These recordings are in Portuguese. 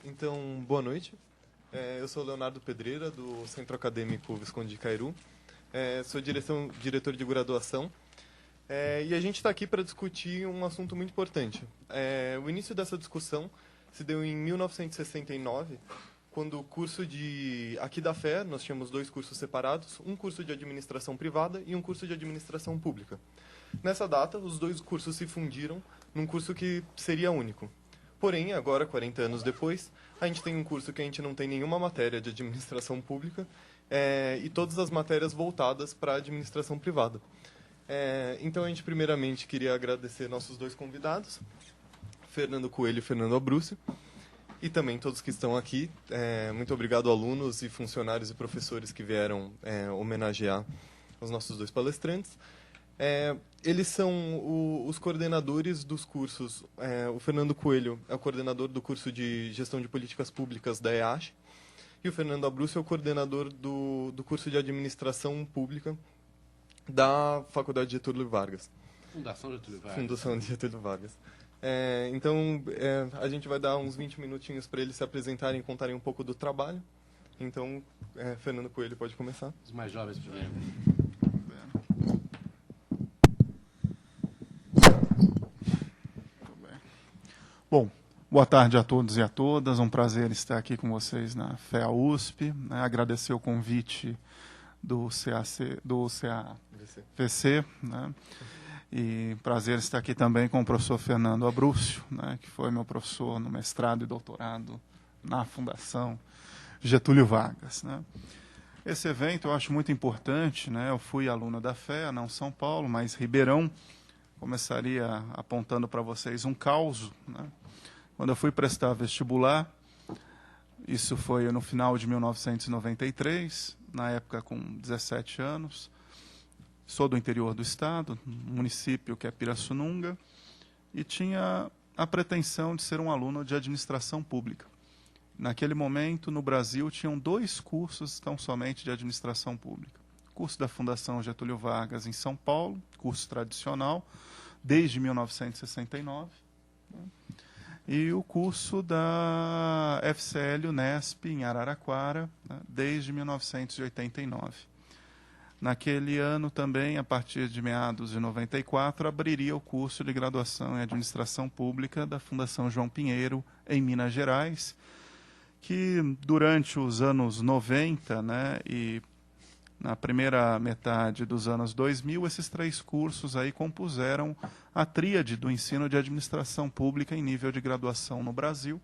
Então, boa noite. Eu sou Leonardo Pedreira, do Centro Acadêmico Visconde de Cairu. Sou diretor de graduação. E a gente está aqui para discutir um assunto muito importante. O início dessa discussão se deu em 1969, quando o curso aqui da FE, nós tínhamos dois cursos separados, um curso de administração privada e um curso de administração pública. Nessa data, os dois cursos se fundiram num curso que seria único. Porém, agora, 40 anos depois, a gente tem um curso que a gente não tem nenhuma matéria de administração pública e todas as matérias voltadas para a administração privada. Então, a gente primeiramente queria agradecer nossos dois convidados, Fernando Coelho e Fernando Abrúcio, e também todos que estão aqui. Muito obrigado, alunos e funcionários e professores que vieram homenagear os nossos dois palestrantes. Eles são os coordenadores dos cursos. O Fernando Coelho é o coordenador do curso de Gestão de Políticas Públicas da EASH, e o Fernando Abrúcio é o coordenador do curso de Administração Pública da Faculdade Getúlio Vargas. Fundação Getúlio Vargas. Fundação Getúlio Vargas. Então, a gente vai dar uns 20 minutinhos para eles se apresentarem e contarem um pouco do trabalho. Então, Fernando Coelho pode começar. Os mais jovens primeiro. Bom, boa tarde a todos e a todas. Um prazer estar aqui com vocês na FEA USP. Agradecer o convite do CAVC, né? E prazer estar aqui também com o professor Fernando Abrúcio, né, que foi meu professor no mestrado e doutorado na Fundação Getúlio Vargas, né? Esse evento eu acho muito importante, né? Eu fui aluno da FEA, não São Paulo, mas Ribeirão. Começaria apontando para vocês um caos, né? Quando eu fui prestar vestibular, isso foi no final de 1993, na época com 17 anos, sou do interior do estado, um município que é Pirassununga, e tinha a pretensão de ser um aluno de administração pública. Naquele momento, no Brasil, tinham dois cursos tão somente de administração pública. Curso da Fundação Getúlio Vargas em São Paulo, curso tradicional, desde 1969, né? E o curso da FCL Unesp em Araraquara, né, desde 1989. Naquele ano também, a partir de meados de 94, abriria o curso de graduação em Administração Pública da Fundação João Pinheiro, em Minas Gerais, que durante os anos 90, né, e na primeira metade dos anos 2000, esses três cursos aí compuseram a tríade do ensino de administração pública em nível de graduação no Brasil.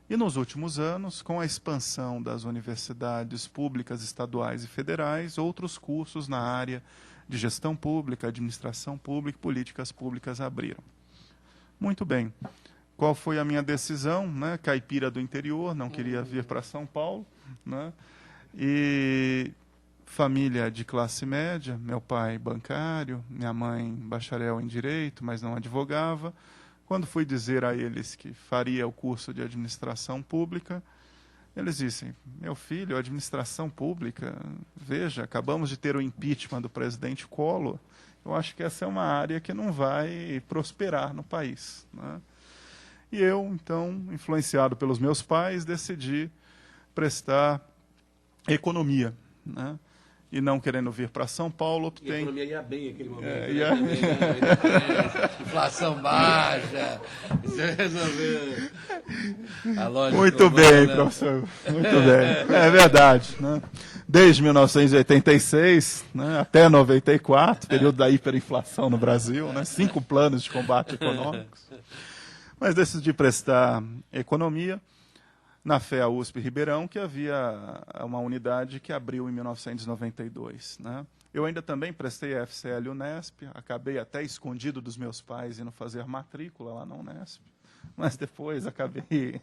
E nos últimos anos, com a expansão das universidades públicas, estaduais e federais, outros cursos na área de gestão pública, administração pública e políticas públicas abriram. Muito bem. Qual foi a minha decisão, né? Caipira do interior, não queria vir para São Paulo, né? E família de classe média, meu pai bancário, minha mãe bacharel em direito, mas não advogava. Quando fui dizer a eles que faria o curso de administração pública, eles dizem: meu filho, administração pública, veja, acabamos de ter o impeachment do presidente Collor, eu acho que essa é uma área que não vai prosperar no país, né? E eu, então, influenciado pelos meus pais, decidi prestar economia, né? E não querendo vir para São Paulo, optei... E a economia ia bem naquele momento. Inflação baixa. Você resolveu a lógica. Muito bem, professor. Muito bem. É verdade, né? Desde 1986, né, até 94, período da hiperinflação no Brasil, né, 5 planos de combate econômicos. Mas decidi prestar economia na FEA USP Ribeirão, que havia uma unidade que abriu em 1992. Né? Eu ainda também prestei a FCL Unesp, acabei até escondido dos meus pais indo fazer matrícula lá na Unesp, mas depois acabei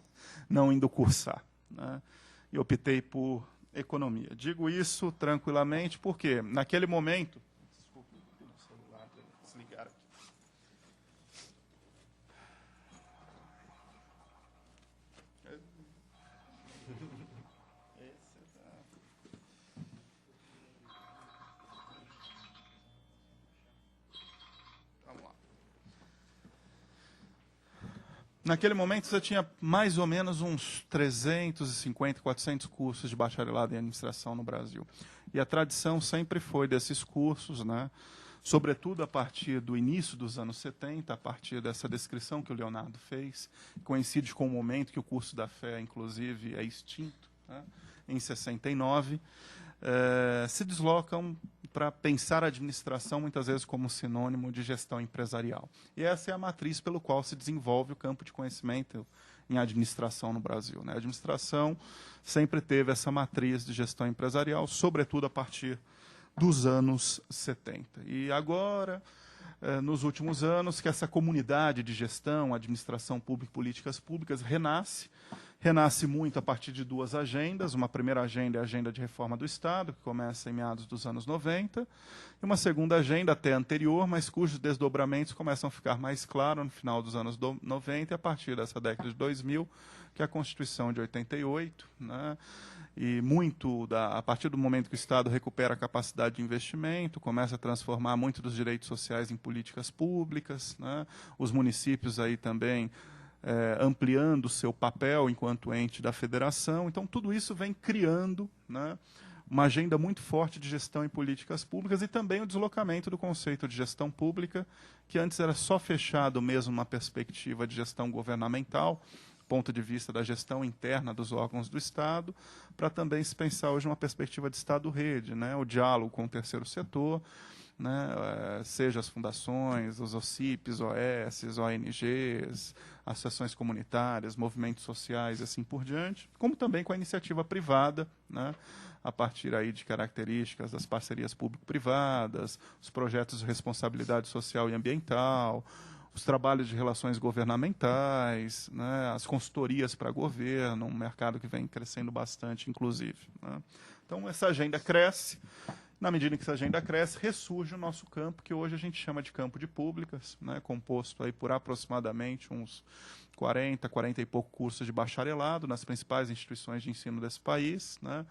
não indo cursar, né? E optei por economia. Digo isso tranquilamente porque, naquele momento... Desculpe, o celular desligar aqui. Naquele momento você tinha mais ou menos uns 350, 400 cursos de bacharelado em administração no Brasil. E a tradição sempre foi desses cursos, né? Sobretudo a partir do início dos anos 70, a partir dessa descrição que o Leonardo fez, coincide com o momento que o curso da fé, inclusive, é extinto, né? Em 69, se deslocam para pensar a administração muitas vezes como sinônimo de gestão empresarial. E essa é a matriz pelo qual se desenvolve o campo de conhecimento em administração no Brasil, né? A administração sempre teve essa matriz de gestão empresarial, sobretudo a partir dos anos 70. E agora, nos últimos anos, que essa comunidade de gestão, administração pública e políticas públicas renasce muito a partir de duas agendas. Uma primeira agenda é a agenda de reforma do Estado, que começa em meados dos anos 90, e uma segunda agenda, até anterior, mas cujos desdobramentos começam a ficar mais claros no final dos anos 90 e a partir dessa década de 2000, que é a Constituição de 88, né? E a partir do momento que o Estado recupera a capacidade de investimento, começa a transformar muito dos direitos sociais em políticas públicas, né? Os municípios aí também ampliando o seu papel enquanto ente da federação. Então, tudo isso vem criando, né, uma agenda muito forte de gestão em políticas públicas e também o deslocamento do conceito de gestão pública, que antes era só fechado mesmo numa perspectiva de gestão governamental, ponto de vista da gestão interna dos órgãos do Estado, para também se pensar hoje uma perspectiva de Estado-rede, né, o diálogo com o terceiro setor, né, seja as fundações, os OCIPs, OS, ONGs, associações comunitárias, movimentos sociais e assim por diante, como também com a iniciativa privada, né, a partir aí de características das parcerias público-privadas, os projetos de responsabilidade social e ambiental, os trabalhos de relações governamentais, né, as consultorias para governo, um mercado que vem crescendo bastante, inclusive, né. Então, essa agenda cresce. Na medida em que essa agenda cresce, ressurge o nosso campo, que hoje a gente chama de campo de públicas, né, composto aí por aproximadamente uns 40 e pouco cursos de bacharelado nas principais instituições de ensino desse país, né,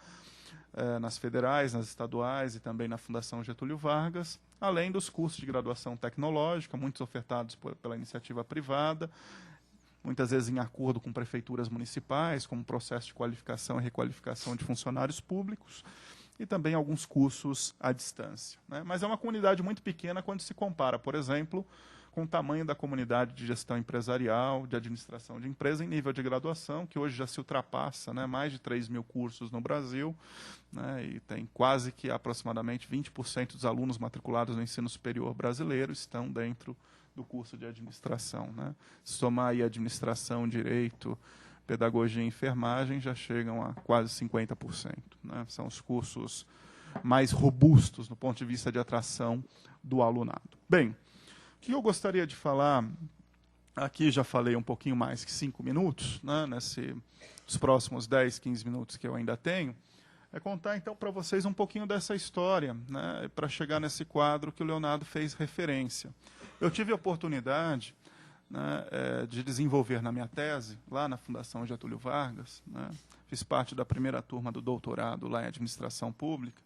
nas federais, nas estaduais e também na Fundação Getúlio Vargas, além dos cursos de graduação tecnológica, muitos ofertados pela iniciativa privada, muitas vezes em acordo com prefeituras municipais, como processo de qualificação e requalificação de funcionários públicos, e também alguns cursos à distância, né? Mas é uma comunidade muito pequena quando se compara, por exemplo, com o tamanho da comunidade de gestão empresarial, de administração de empresa em nível de graduação, que hoje já se ultrapassa, né, mais de 3 mil cursos no Brasil, né, e tem quase que aproximadamente 20% dos alunos matriculados no ensino superior brasileiro estão dentro do curso de administração, né? Se somar aí administração, direito, pedagogia e enfermagem, já chegam a quase 50%. Né? São os cursos mais robustos no ponto de vista de atração do alunado. Bem, o que eu gostaria de falar, aqui já falei um pouquinho mais que 5 minutos, né, nos próximos 10, 15 minutos que eu ainda tenho, é contar então para vocês um pouquinho dessa história, né, para chegar nesse quadro que o Leonardo fez referência. Eu tive a oportunidade, né, de desenvolver na minha tese, lá na Fundação Getúlio Vargas, né, fiz parte da primeira turma do doutorado lá em Administração Pública,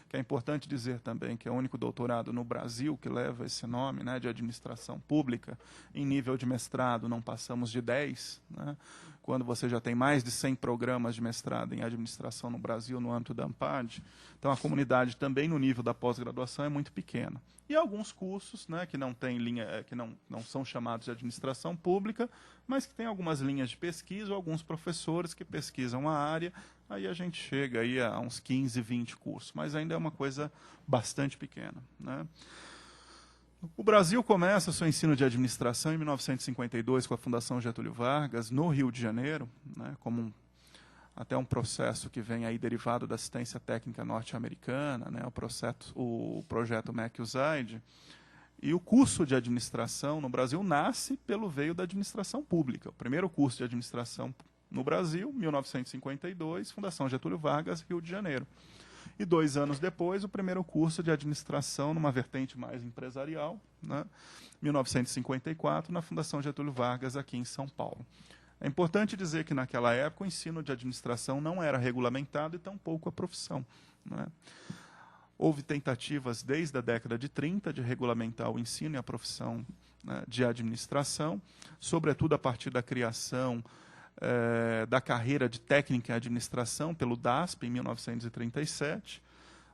que é importante dizer também que é o único doutorado no Brasil que leva esse nome, né, de Administração Pública. Em nível de mestrado não passamos de 10, né, quando você já tem mais de 100 programas de mestrado em Administração no Brasil, no âmbito da ANPAD. Então a comunidade também no nível da pós-graduação é muito pequena. E alguns cursos, né, que não tem linha, que não são chamados de administração pública, mas que tem algumas linhas de pesquisa, ou alguns professores que pesquisam a área, aí a gente chega aí a uns 15, 20 cursos, mas ainda é uma coisa bastante pequena, né? O Brasil começa seu ensino de administração em 1952 com a Fundação Getúlio Vargas, no Rio de Janeiro, né, como até um processo que vem aí derivado da assistência técnica norte-americana, né, o projeto MEC-USAID. E o curso de administração no Brasil nasce pelo veio da administração pública. O primeiro curso de administração no Brasil, 1952, Fundação Getúlio Vargas, Rio de Janeiro. E 2 anos depois, o primeiro curso de administração numa vertente mais empresarial, né, 1954, na Fundação Getúlio Vargas, aqui em São Paulo. É importante dizer que, naquela época, o ensino de administração não era regulamentado e tampouco a profissão, né? Houve tentativas desde a década de 30 de regulamentar o ensino e a profissão né, de administração, sobretudo a partir da criação da carreira de técnica em administração pelo DASP, em 1937,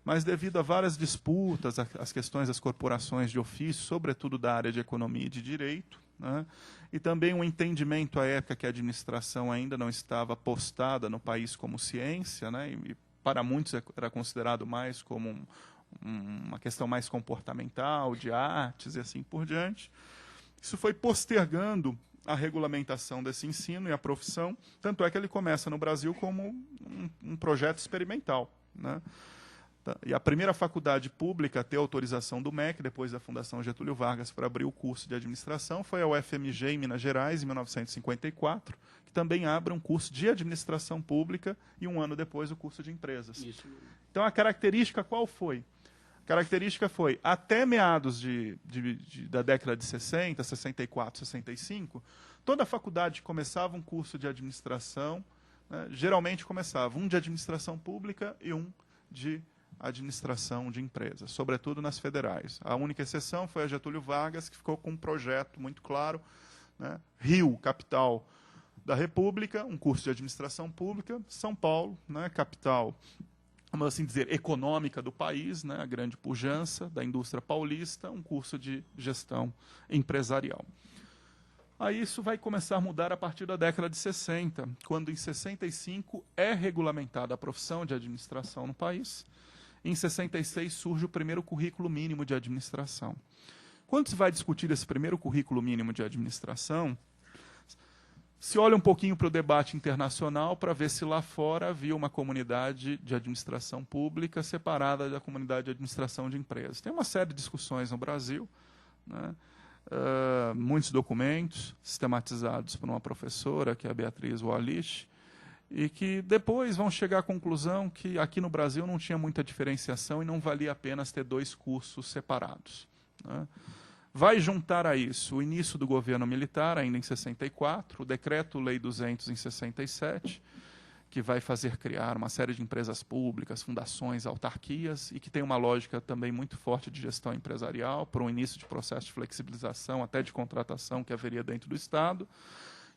mas devido a várias disputas, as questões das corporações de ofício, sobretudo da área de economia e de direito, né, e também um entendimento à época que a administração ainda não estava postada no país como ciência, né, e para muitos era considerado mais como uma questão mais comportamental, de artes e assim por diante. Isso foi postergando a regulamentação desse ensino e a profissão, tanto é que ele começa no Brasil como um projeto experimental, né? E a primeira faculdade pública a ter autorização do MEC, depois da Fundação Getúlio Vargas, para abrir o curso de administração, foi a UFMG, em Minas Gerais, em 1954, que também abre um curso de administração pública e um ano depois o curso de empresas. Isso. Então a característica qual foi? A característica foi, até meados da década de 60, 64, 65, toda a faculdade que começava um curso de administração, né, geralmente começava um de administração pública e um de administração de empresas, sobretudo nas federais. A única exceção foi a Getúlio Vargas, que ficou com um projeto muito claro, né, Rio, capital da República, um curso de administração pública, São Paulo, né, capital, vamos assim dizer, econômica do país, né, a grande pujança da indústria paulista, um curso de gestão empresarial. Aí isso vai começar a mudar a partir da década de 60, quando em 65 é regulamentada a profissão de administração no país. Em 66 surge o primeiro currículo mínimo de administração. Quando se vai discutir esse primeiro currículo mínimo de administração, se olha um pouquinho para o debate internacional para ver se lá fora havia uma comunidade de administração pública separada da comunidade de administração de empresas. Tem uma série de discussões no Brasil, né? Muitos documentos sistematizados por uma professora, que é a Beatriz Wallich, e que depois vão chegar à conclusão que aqui no Brasil não tinha muita diferenciação e não valia apenas ter dois cursos separados, né? Vai juntar a isso o início do governo militar, ainda em 64, o Decreto-Lei 200 em 67, que vai fazer criar uma série de empresas públicas, fundações, autarquias, e que tem uma lógica também muito forte de gestão empresarial, para um início de processo de flexibilização, até de contratação que haveria dentro do Estado,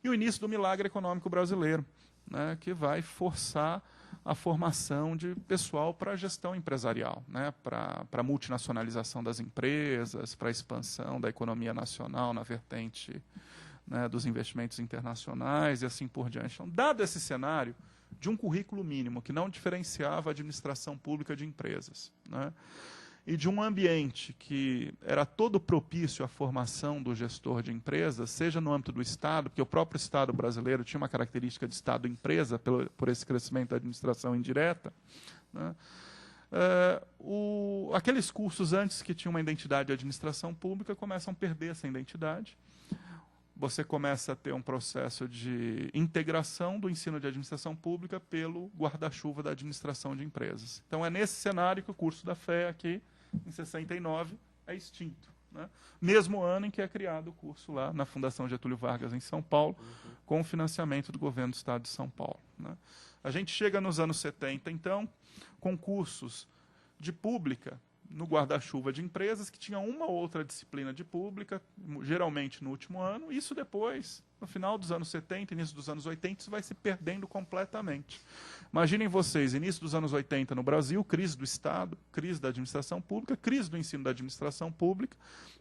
e o início do milagre econômico brasileiro, né, que vai forçar a formação de pessoal para a gestão empresarial, né, para a multinacionalização das empresas, para a expansão da economia nacional na vertente, né, dos investimentos internacionais e assim por diante. Então, dado esse cenário de um currículo mínimo que não diferenciava a administração pública de empresas, né, e de um ambiente que era todo propício à formação do gestor de empresas, seja no âmbito do Estado, porque o próprio Estado brasileiro tinha uma característica de Estado-empresa, por esse crescimento da administração indireta, né? Aqueles cursos antes que tinham uma identidade de administração pública começam a perder essa identidade. Você começa a ter um processo de integração do ensino de administração pública pelo guarda-chuva da administração de empresas. Então, é nesse cenário que o curso da FE aqui, em 69, é extinto, né? Mesmo ano em que é criado o curso lá na Fundação Getúlio Vargas, em São Paulo, com o financiamento do governo do Estado de São Paulo, né? A gente chega nos anos 70, então, com cursos de pública no guarda-chuva de empresas, que tinham uma ou outra disciplina de pública, geralmente no último ano. Isso depois, no final dos anos 70, início dos anos 80, isso vai se perdendo completamente. Imaginem vocês, início dos anos 80 no Brasil, crise do Estado, crise da administração pública, crise do ensino da administração pública,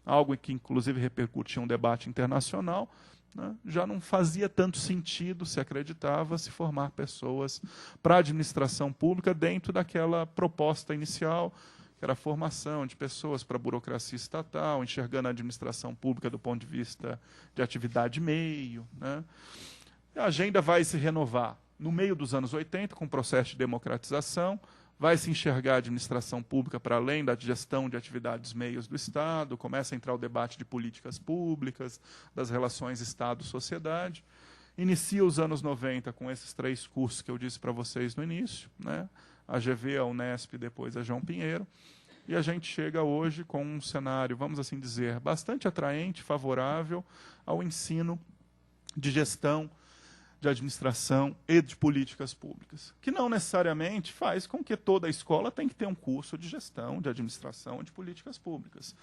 algo que inclusive repercutia um debate internacional, né? Já não fazia tanto sentido, se acreditava, se formar pessoas para a administração pública dentro daquela proposta inicial, que era a formação de pessoas para a burocracia estatal, enxergando a administração pública do ponto de vista de atividade meio, né? A agenda vai se renovar no meio dos anos 80, com o processo de democratização, vai se enxergar a administração pública para além da gestão de atividades meios do Estado, começa a entrar o debate de políticas públicas, das relações Estado-sociedade. Inicia os anos 90 com esses três cursos que eu disse para vocês no início, né? A GV, a Unesp e depois a João Pinheiro. E a gente chega hoje com um cenário, vamos assim dizer, bastante atraente, favorável ao ensino de gestão de administração e de políticas públicas, que não necessariamente faz com que toda a escola tenha que ter um curso de gestão, de administração e de políticas públicas,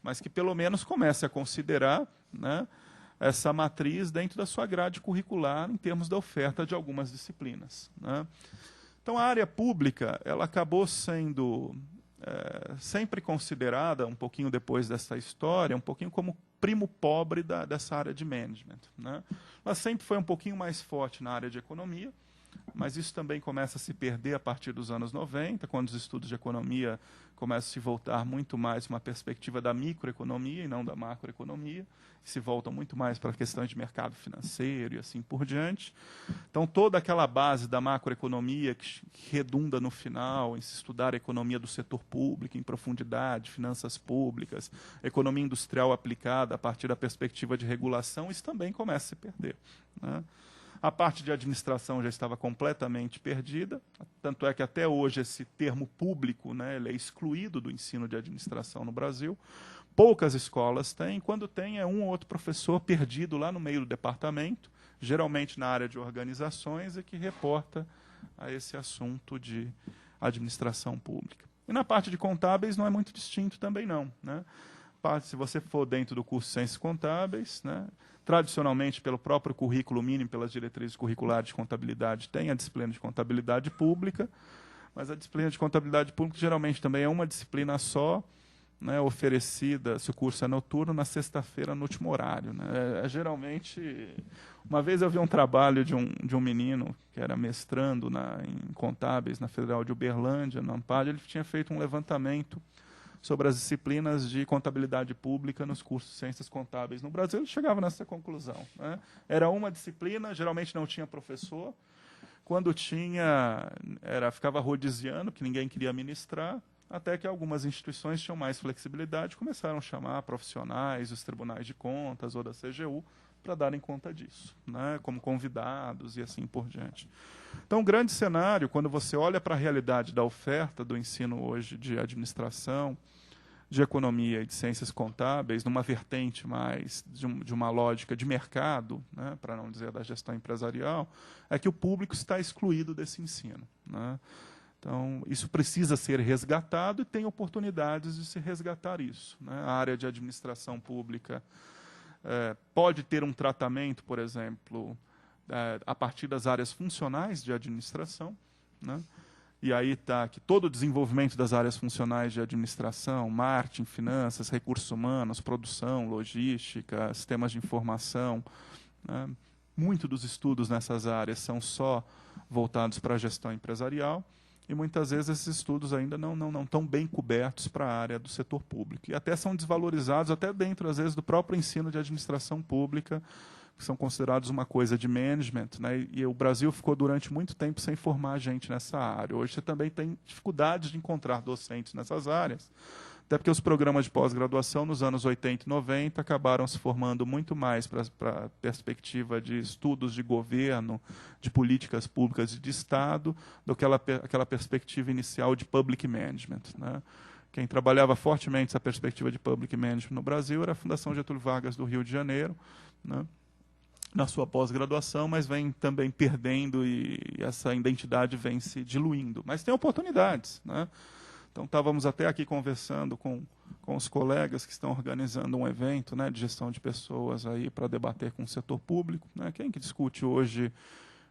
mas que pelo menos comece a considerar, né, essa matriz dentro da sua grade curricular em termos da oferta de algumas disciplinas, né. Então, a área pública ela acabou sendo sempre considerada, um pouquinho depois dessa história, um pouquinho como primo pobre dessa área de management, né? Ela sempre foi um pouquinho mais forte na área de economia, mas isso também começa a se perder a partir dos anos 90, quando os estudos de economia começam a se voltar muito mais para uma perspectiva da microeconomia e não da macroeconomia, se voltam muito mais para questões de mercado financeiro e assim por diante. Então, toda aquela base da macroeconomia que redunda no final em se estudar a economia do setor público em profundidade, finanças públicas, economia industrial aplicada a partir da perspectiva de regulação, isso também começa a se perder, né? A parte de administração já estava completamente perdida, tanto é que até hoje esse termo público, né, ele é excluído do ensino de administração no Brasil. Poucas escolas têm, quando tem é um ou outro professor perdido lá no meio do departamento, geralmente na área de organizações, e que reporta a esse assunto de administração pública. E na parte de contábeis não é muito distinto também não, né? Se você for dentro do curso de Ciências Contábeis, né, tradicionalmente, pelo próprio currículo mínimo, pelas diretrizes curriculares de contabilidade, tem a disciplina de contabilidade pública, mas a disciplina de contabilidade pública geralmente também é uma disciplina só, né, oferecida, se o curso é noturno, na sexta-feira, no último horário, né? Geralmente, uma vez eu vi um trabalho de um menino que era mestrando em contábeis na Federal de Uberlândia, no Amparo, ele tinha feito um levantamento sobre as disciplinas de contabilidade pública nos cursos de ciências contábeis no Brasil. Ele chegava nessa conclusão, né? Era uma disciplina, geralmente não tinha professor. Quando tinha, ficava rodiziano, que ninguém queria ministrar, até que algumas instituições tinham mais flexibilidade, começaram a chamar profissionais, os tribunais de contas ou da CGU, para darem conta disso, né, como convidados e assim por diante. Então, o grande cenário, quando você olha para a realidade da oferta do ensino hoje de administração, de economia e de ciências contábeis, numa vertente mais de uma lógica de mercado, né, para não dizer da gestão empresarial, é que o público está excluído desse ensino, né? Então, isso precisa ser resgatado e tem oportunidades de se resgatar isso, né? A área de administração pública pode ter um tratamento, por exemplo, a partir das áreas funcionais de administração, né? E aí está que todo o desenvolvimento das áreas funcionais de administração, marketing, finanças, recursos humanos, produção, logística, sistemas de informação, né? Muito dos estudos nessas áreas são só voltados para a gestão empresarial, e muitas vezes esses estudos ainda não estão bem cobertos para a área do setor público. E até são desvalorizados, até dentro, às vezes, do próprio ensino de administração pública, que são considerados uma coisa de management, né? E o Brasil ficou durante muito tempo sem formar gente nessa área. Hoje você também tem dificuldades de encontrar docentes nessas áreas, até porque os programas de pós-graduação nos anos 80 e 90 acabaram se formando muito mais para a perspectiva de estudos de governo, de políticas públicas e de Estado, do que aquela perspectiva inicial de public management, né? Quem trabalhava fortemente essa perspectiva de public management no Brasil era a Fundação Getúlio Vargas do Rio de Janeiro, né, na sua pós-graduação, mas vem também perdendo e essa identidade vem se diluindo. Mas tem oportunidades, né? Então, estávamos até aqui conversando com os colegas que estão organizando um evento, né, de gestão de pessoas aí para debater com o setor público, né? Quem que discute hoje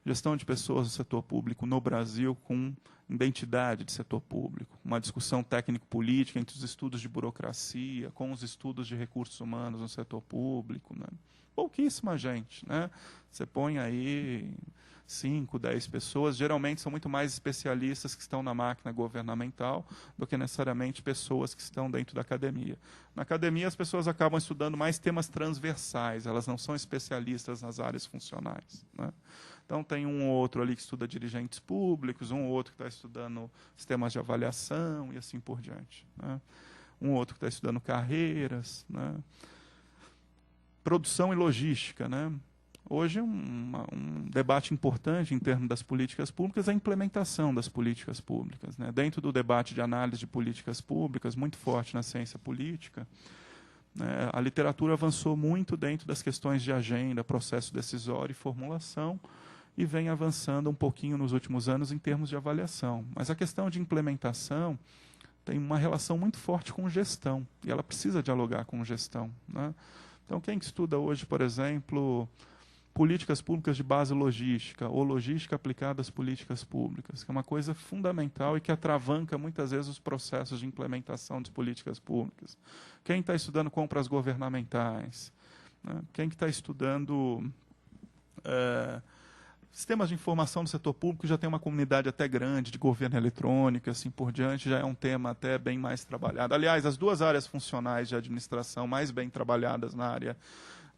gestão de pessoas do setor público no Brasil com identidade de setor público? Uma discussão técnico-política entre os estudos de burocracia, com os estudos de recursos humanos no setor público, né? Pouquíssima gente, né? Você põe aí 5, 10 pessoas, geralmente são muito mais especialistas que estão na máquina governamental do que necessariamente pessoas que estão dentro da academia. Na academia, as pessoas acabam estudando mais temas transversais, elas não são especialistas nas áreas funcionais, né? Então, tem um ou outro ali que estuda dirigentes públicos, um ou outro que está estudando sistemas de avaliação e assim por diante, né? Um ou outro que está estudando carreiras, né? Produção e logística, né? Hoje, um debate importante em termos das políticas públicas é a implementação das políticas públicas, né? Dentro do debate de análise de políticas públicas, muito forte na ciência política, né, a literatura avançou muito dentro das questões de agenda, processo decisório e formulação, e vem avançando um pouquinho nos últimos anos em termos de avaliação. Mas a questão de implementação tem uma relação muito forte com gestão, e ela precisa dialogar com gestão, né? Então, quem estuda hoje, por exemplo, políticas públicas de base logística, ou logística aplicada às políticas públicas, que é uma coisa fundamental e que atravanca muitas vezes os processos de implementação de políticas públicas. Quem está estudando compras governamentais, né? Quem que está estudando sistemas de informação do setor público, já tem uma comunidade até grande de governo eletrônico, assim por diante, já é um tema até bem mais trabalhado. Aliás, as duas áreas funcionais de administração mais bem trabalhadas na área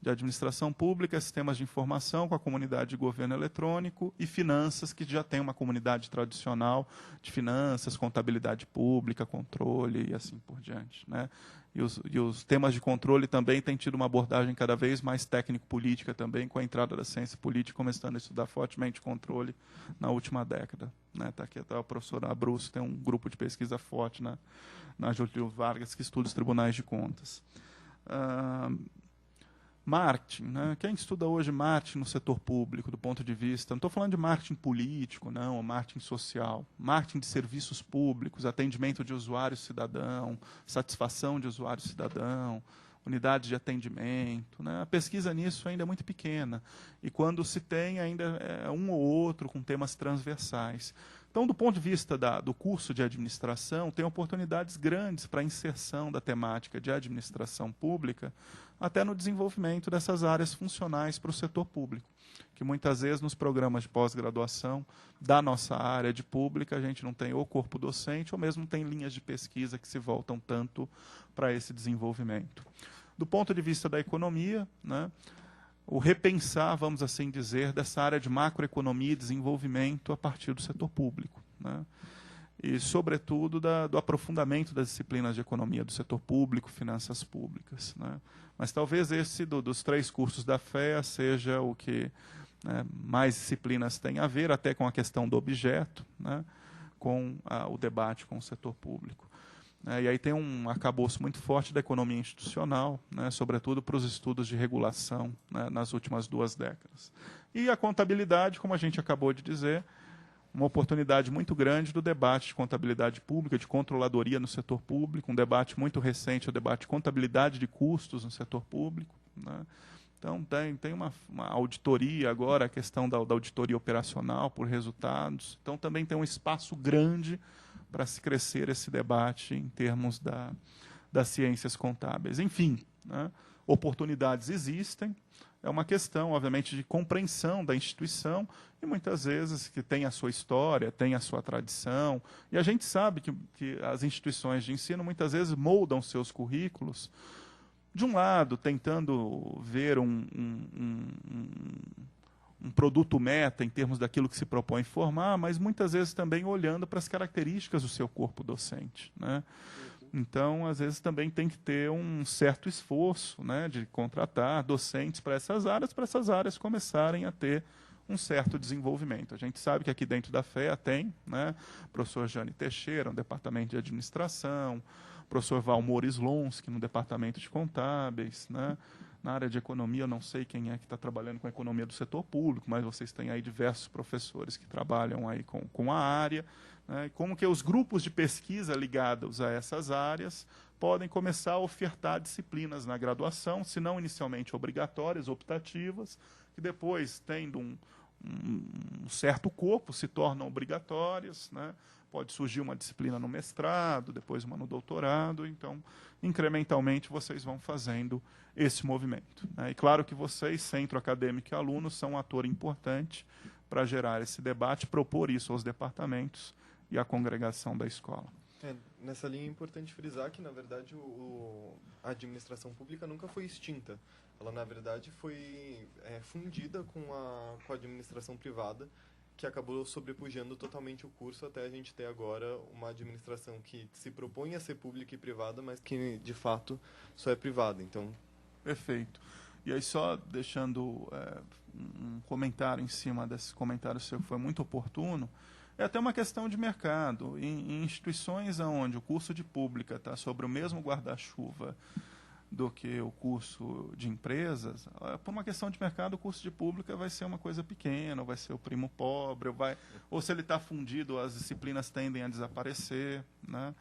de administração pública, sistemas de informação com a comunidade de governo eletrônico e finanças, que já tem uma comunidade tradicional de finanças, contabilidade pública, controle e assim por diante, né? E os temas de controle também têm tido uma abordagem cada vez mais técnico-política também, com a entrada da ciência política começando a estudar fortemente controle na última década, né? Tá aqui até a professora Abruzzo, tem um grupo de pesquisa forte na Getúlio Vargas que estuda os tribunais de contas. Marketing, né? Quem estuda hoje marketing no setor público, do ponto de vista, não estou falando de marketing político, não, ou marketing social, marketing de serviços públicos, atendimento de usuário cidadão, satisfação de usuário cidadão, unidades de atendimento, né? A pesquisa nisso ainda é muito pequena, e quando se tem ainda é um ou outro com temas transversais. Então, do ponto de vista do curso de administração, tem oportunidades grandes para a inserção da temática de administração pública até no desenvolvimento dessas áreas funcionais para o setor público, que muitas vezes nos programas de pós-graduação da nossa área de pública a gente não tem ou corpo docente ou mesmo tem linhas de pesquisa que se voltam tanto para esse desenvolvimento. Do ponto de vista da economia, né, o repensar, vamos assim dizer, dessa área de macroeconomia e desenvolvimento a partir do setor público, né? E, sobretudo, do aprofundamento das disciplinas de economia do setor público, finanças públicas, né? Mas talvez esse dos 3 cursos da FEA seja o que, né, mais disciplinas tem a ver, até com a questão do objeto, né, com o debate com o setor público. E aí tem um arcabouço muito forte da economia institucional, né, sobretudo para os estudos de regulação, né, nas últimas 2 décadas. E a contabilidade, como a gente acabou de dizer, uma oportunidade muito grande do debate de contabilidade pública, de controladoria no setor público, um debate muito recente, o debate de contabilidade de custos no setor público, né? Então, tem uma auditoria agora, a questão da auditoria operacional por resultados. Então, também tem um espaço grande para se crescer esse debate em termos das ciências contábeis. Enfim, né, oportunidades existem. É uma questão, obviamente, de compreensão da instituição e, muitas vezes, que tem a sua história, tem a sua tradição. E a gente sabe que as instituições de ensino, muitas vezes, moldam seus currículos de um lado, tentando ver um produto meta em termos daquilo que se propõe formar, mas muitas vezes também olhando para as características do seu corpo docente, né? Então, às vezes, também tem que ter um certo esforço, né, de contratar docentes para essas áreas começarem a ter um certo desenvolvimento. A gente sabe que aqui dentro da FEA tem, né, o professor Jane Teixeira, no departamento de administração, o professor Valmor Slonsky, no departamento de contábeis, né? Na área de economia, eu não sei quem é que está trabalhando com a economia do setor público, mas vocês têm aí diversos professores que trabalham aí com a área, né? E como que os grupos de pesquisa ligados a essas áreas podem começar a ofertar disciplinas na graduação, se não inicialmente obrigatórias, optativas, que depois, tendo um certo corpo, se tornam obrigatórias, né? Pode surgir uma disciplina no mestrado, depois uma no doutorado, então, incrementalmente, vocês vão fazendo esse movimento, né? E claro que vocês, centro acadêmico e alunos, são um ator importante para gerar esse debate, propor isso aos departamentos e à congregação da escola. Nessa linha é importante frisar que, na verdade, a administração pública nunca foi extinta. Ela, na verdade, foi fundida com a administração privada, que acabou sobrepujando totalmente o curso até a gente ter agora uma administração que se propõe a ser pública e privada, mas que, de fato, só é privada. Então... Perfeito. E aí, só deixando um comentário em cima desse comentário seu, que foi muito oportuno, é até uma questão de mercado. Em instituições onde o curso de pública está sobre o mesmo guarda-chuva do que o curso de empresas, por uma questão de mercado, o curso de pública vai ser uma coisa pequena, vai ser o primo pobre, ou se ele está fundido, as disciplinas tendem a desaparecer, né?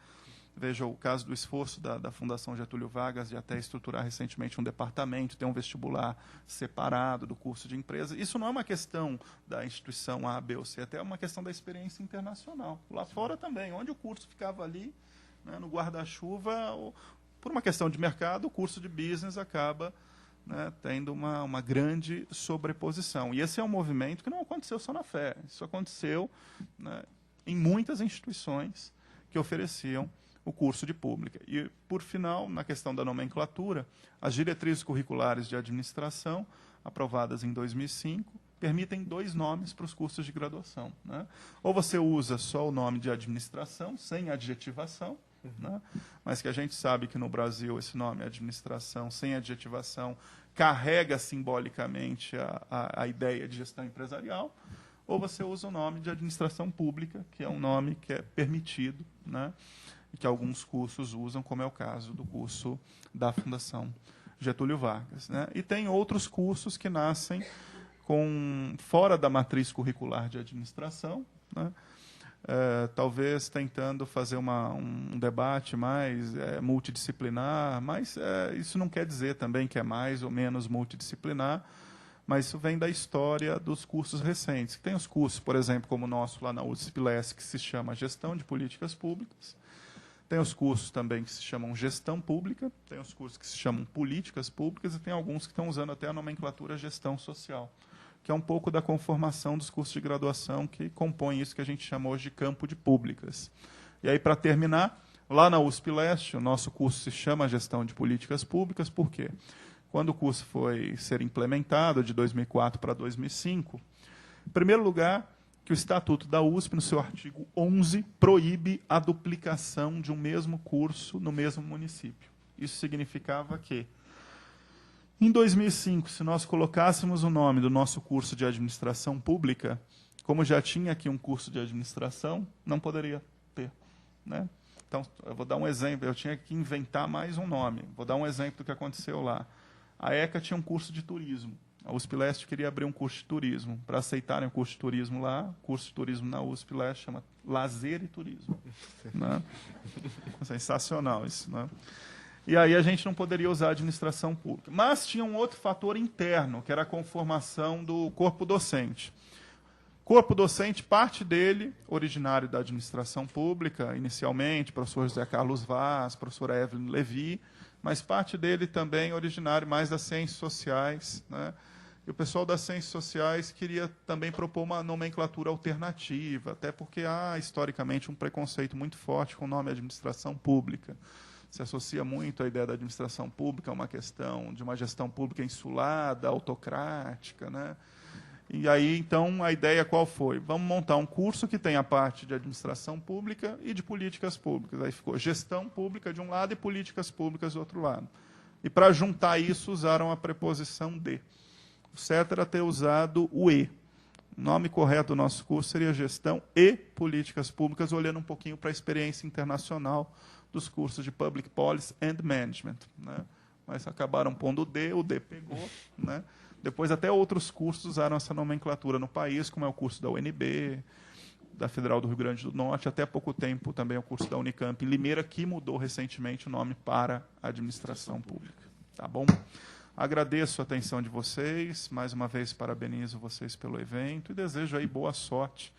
Veja o caso do esforço da Fundação Getúlio Vargas de até estruturar recentemente um departamento, ter um vestibular separado do curso de empresa. Isso não é uma questão da instituição A, B ou C, até é uma questão da experiência internacional. Lá fora também, onde o curso ficava ali, né, no guarda-chuva, por uma questão de mercado, o curso de business acaba, né, tendo uma grande sobreposição. E esse é um movimento que não aconteceu só na FE, isso aconteceu, né, em muitas instituições que ofereciam o curso de pública. E, por final, na questão da nomenclatura, as diretrizes curriculares de administração, aprovadas em 2005, permitem 2 nomes para os cursos de graduação, né? Ou você usa só o nome de administração, sem adjetivação, né? Mas que a gente sabe que no Brasil esse nome, administração, sem adjetivação, carrega simbolicamente a ideia de gestão empresarial, ou você usa o nome de administração pública, que é um nome que é permitido, né? E que alguns cursos usam, como é o caso do curso da Fundação Getúlio Vargas, né? E tem outros cursos que nascem fora da matriz curricular de administração, né? Talvez tentando fazer um debate mais multidisciplinar, mas isso não quer dizer também que é mais ou menos multidisciplinar, mas isso vem da história dos cursos recentes. Tem os cursos, por exemplo, como o nosso lá na USP-LES, que se chama Gestão de Políticas Públicas. Tem os cursos também que se chamam Gestão Pública, tem os cursos que se chamam Políticas Públicas e tem alguns que estão usando até a nomenclatura Gestão Social, que é um pouco da conformação dos cursos de graduação que compõem isso que a gente chama hoje de campo de públicas. E aí, para terminar, lá na USP-Leste, o nosso curso se chama Gestão de Políticas Públicas, por quê? Quando o curso foi ser implementado, de 2004 para 2005, em primeiro lugar, que o Estatuto da USP, no seu artigo 11, proíbe a duplicação de um mesmo curso no mesmo município. Isso significava que, em 2005, se nós colocássemos o nome do nosso curso de administração pública, como já tinha aqui um curso de administração, não poderia ter, né? Então, eu vou dar um exemplo, eu tinha que inventar mais um nome. Vou dar um exemplo do que aconteceu lá. A ECA tinha um curso de turismo. A USP-Leste queria abrir um curso de turismo. Para aceitarem o curso de turismo lá, o curso de turismo na USP-Leste chama Lazer e Turismo. Né? Sensacional isso, né? E aí a gente não poderia usar a administração pública. Mas tinha um outro fator interno, que era a conformação do corpo docente. Corpo docente, parte dele, originário da administração pública, inicialmente, professor José Carlos Vaz, professora Evelyn Levi, mas parte dele também originário mais das ciências sociais, né? E o pessoal das ciências sociais queria também propor uma nomenclatura alternativa, até porque há, historicamente, um preconceito muito forte com o nome administração pública. Se associa muito a ideia da administração pública a uma questão de uma gestão pública insulada, autocrática, né? E aí, então, a ideia qual foi? Vamos montar um curso que tenha a parte de administração pública e de políticas públicas. Aí ficou gestão pública de um lado e políticas públicas do outro lado. E, para juntar isso, usaram a preposição de. O certo era ter usado o E. O nome correto do nosso curso seria Gestão e Políticas Públicas, olhando um pouquinho para a experiência internacional dos cursos de Public Policy and Management, né? Mas acabaram pondo o D pegou, né? Depois até outros cursos usaram essa nomenclatura no país, como é o curso da UNB, da Federal do Rio Grande do Norte, até há pouco tempo também o curso da Unicamp em Limeira, que mudou recentemente o nome para Administração Pública. Tá bom? Agradeço a atenção de vocês, mais uma vez parabenizo vocês pelo evento e desejo aí boa sorte,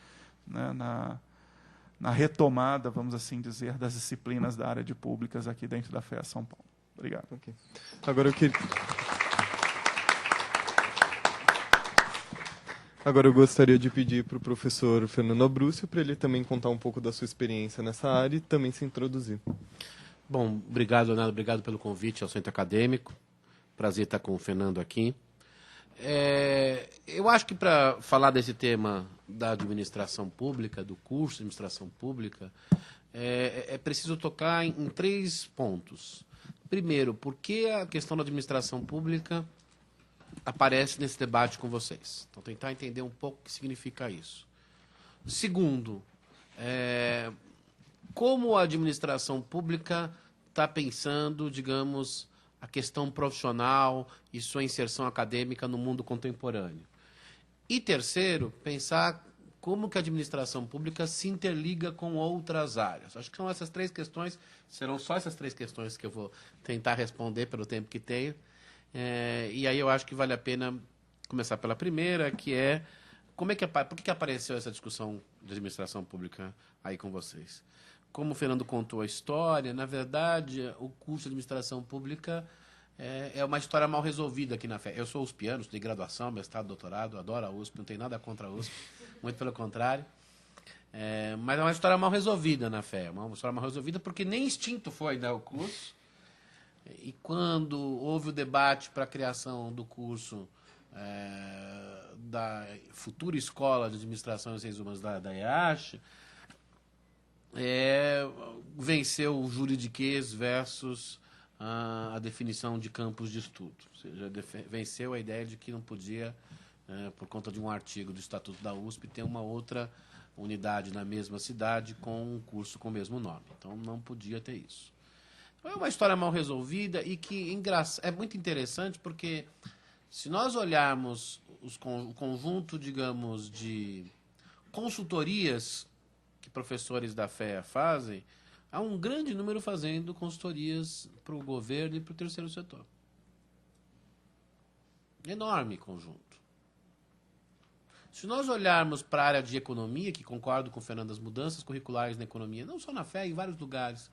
né, na retomada, vamos assim dizer, das disciplinas da área de públicas aqui dentro da FEA São Paulo. Obrigado. Okay. Agora eu gostaria de pedir para o professor Fernando Abrúcio para ele também contar um pouco da sua experiência nessa área e também se introduzir. Bom, obrigado, Leonardo. Obrigado pelo convite ao Centro Acadêmico. Prazer estar com o Fernando aqui. Eu acho que para falar desse tema da administração pública, do curso de administração pública, é preciso tocar em 3 pontos. Primeiro, por que a questão da administração pública aparece nesse debate com vocês? Então, tentar entender um pouco o que significa isso. Segundo, como a administração pública está pensando, digamos, a questão profissional e sua inserção acadêmica no mundo contemporâneo. E terceiro, pensar como que a administração pública se interliga com outras áreas. Acho que são essas 3 questões, serão só essas 3 questões que eu vou tentar responder pelo tempo que tenho. E aí eu acho que vale a pena começar pela primeira, que é por que apareceu essa discussão de administração pública aí com vocês? Como o Fernando contou a história, na verdade, o curso de administração pública é uma história mal resolvida aqui na FE. Eu sou uspiano, estudei graduação, mestrado, doutorado, adoro a USP, não tenho nada contra a USP, muito pelo contrário. Mas é uma história mal resolvida na FE, uma história mal resolvida porque nem extinto foi, né, o curso. E quando houve o debate para a criação do curso da futura Escola de Administração e Ciências Humanas da EASH, venceu o juridiquês versus a definição de campos de estudo. Ou seja, venceu a ideia de que não podia, por conta de um artigo do Estatuto da USP, ter uma outra unidade na mesma cidade com um curso com o mesmo nome. Então, não podia ter isso. É uma história mal resolvida e que é muito interessante porque, se nós olharmos o conjunto, digamos, de consultorias que professores da FEA fazem, há um grande número fazendo consultorias para o governo e para o terceiro setor. Enorme conjunto. Se nós olharmos para a área de economia, que concordo com o Fernando, as mudanças curriculares na economia, não só na FEA, em vários lugares,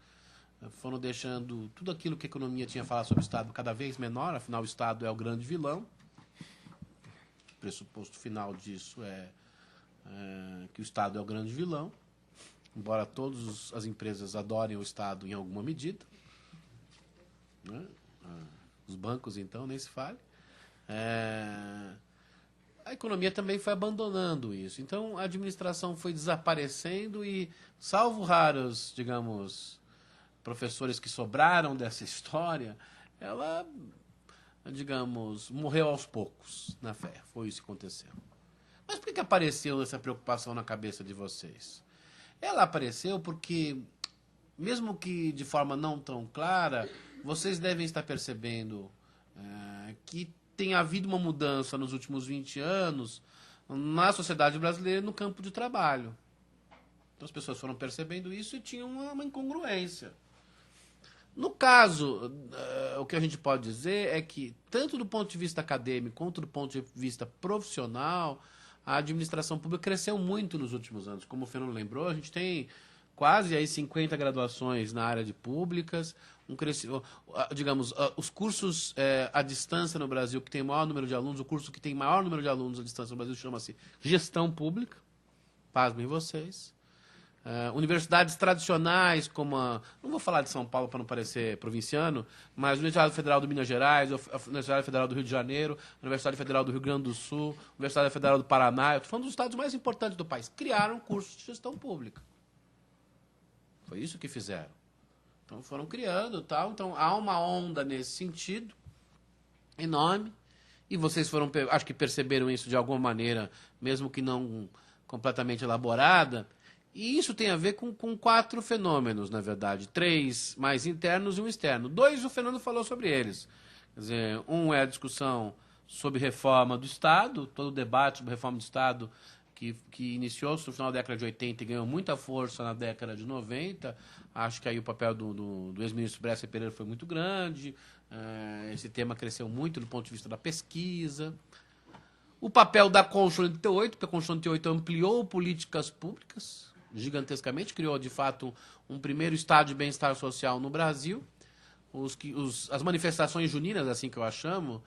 foram deixando tudo aquilo que a economia tinha falado sobre o Estado cada vez menor, afinal o Estado é o grande vilão. O pressuposto final disso é que o Estado é o grande vilão, embora todas as empresas adorem o Estado em alguma medida. Né? Os bancos, então, nem se fale. A economia também foi abandonando isso. Então, a administração foi desaparecendo e, salvo raros, digamos, professores que sobraram dessa história, ela, digamos, morreu aos poucos na fé. Foi isso que aconteceu. Mas por que apareceu essa preocupação na cabeça de vocês? Ela apareceu porque, mesmo que de forma não tão clara, vocês devem estar percebendo que tem havido uma mudança nos últimos 20 anos na sociedade brasileira no campo de trabalho. Então as pessoas foram percebendo isso e tinham uma incongruência. No caso, o que a gente pode dizer é que, tanto do ponto de vista acadêmico quanto do ponto de vista profissional, a administração pública cresceu muito nos últimos anos. Como o Fernando lembrou, a gente tem quase aí 50 graduações na área de públicas, digamos, os cursos à distância no Brasil que tem maior número de alunos, o curso que tem maior número de alunos à distância no Brasil chama-se Gestão Pública, pasmem vocês. Universidades tradicionais como não vou falar de São Paulo para não parecer provinciano, mas a Universidade Federal do Minas Gerais, a Universidade Federal do Rio de Janeiro, a Universidade Federal do Rio Grande do Sul, a Universidade Federal do Paraná, eu estou falando dos estados mais importantes do país, criaram cursos de gestão pública. Foi isso que fizeram. Então foram criando, tal. Então há uma onda nesse sentido enorme, e vocês foram, acho que perceberam isso de alguma maneira, mesmo que não completamente elaborada. E isso tem a ver com 4 fenômenos, na verdade. 3 mais internos e um externo. 2, o Fernando falou sobre eles. Quer dizer, um é a discussão sobre reforma do Estado, todo o debate sobre reforma do Estado que iniciou-se no final da década de 80 e ganhou muita força na década de 90. Acho que aí o papel do ex-ministro Bresser Pereira foi muito grande. Esse tema cresceu muito do ponto de vista da pesquisa. O papel da Constituição de 88, porque a Constituição de 88 ampliou políticas públicas gigantescamente, criou de fato um primeiro estado de bem-estar social no Brasil. As manifestações juninas, assim que eu a chamo,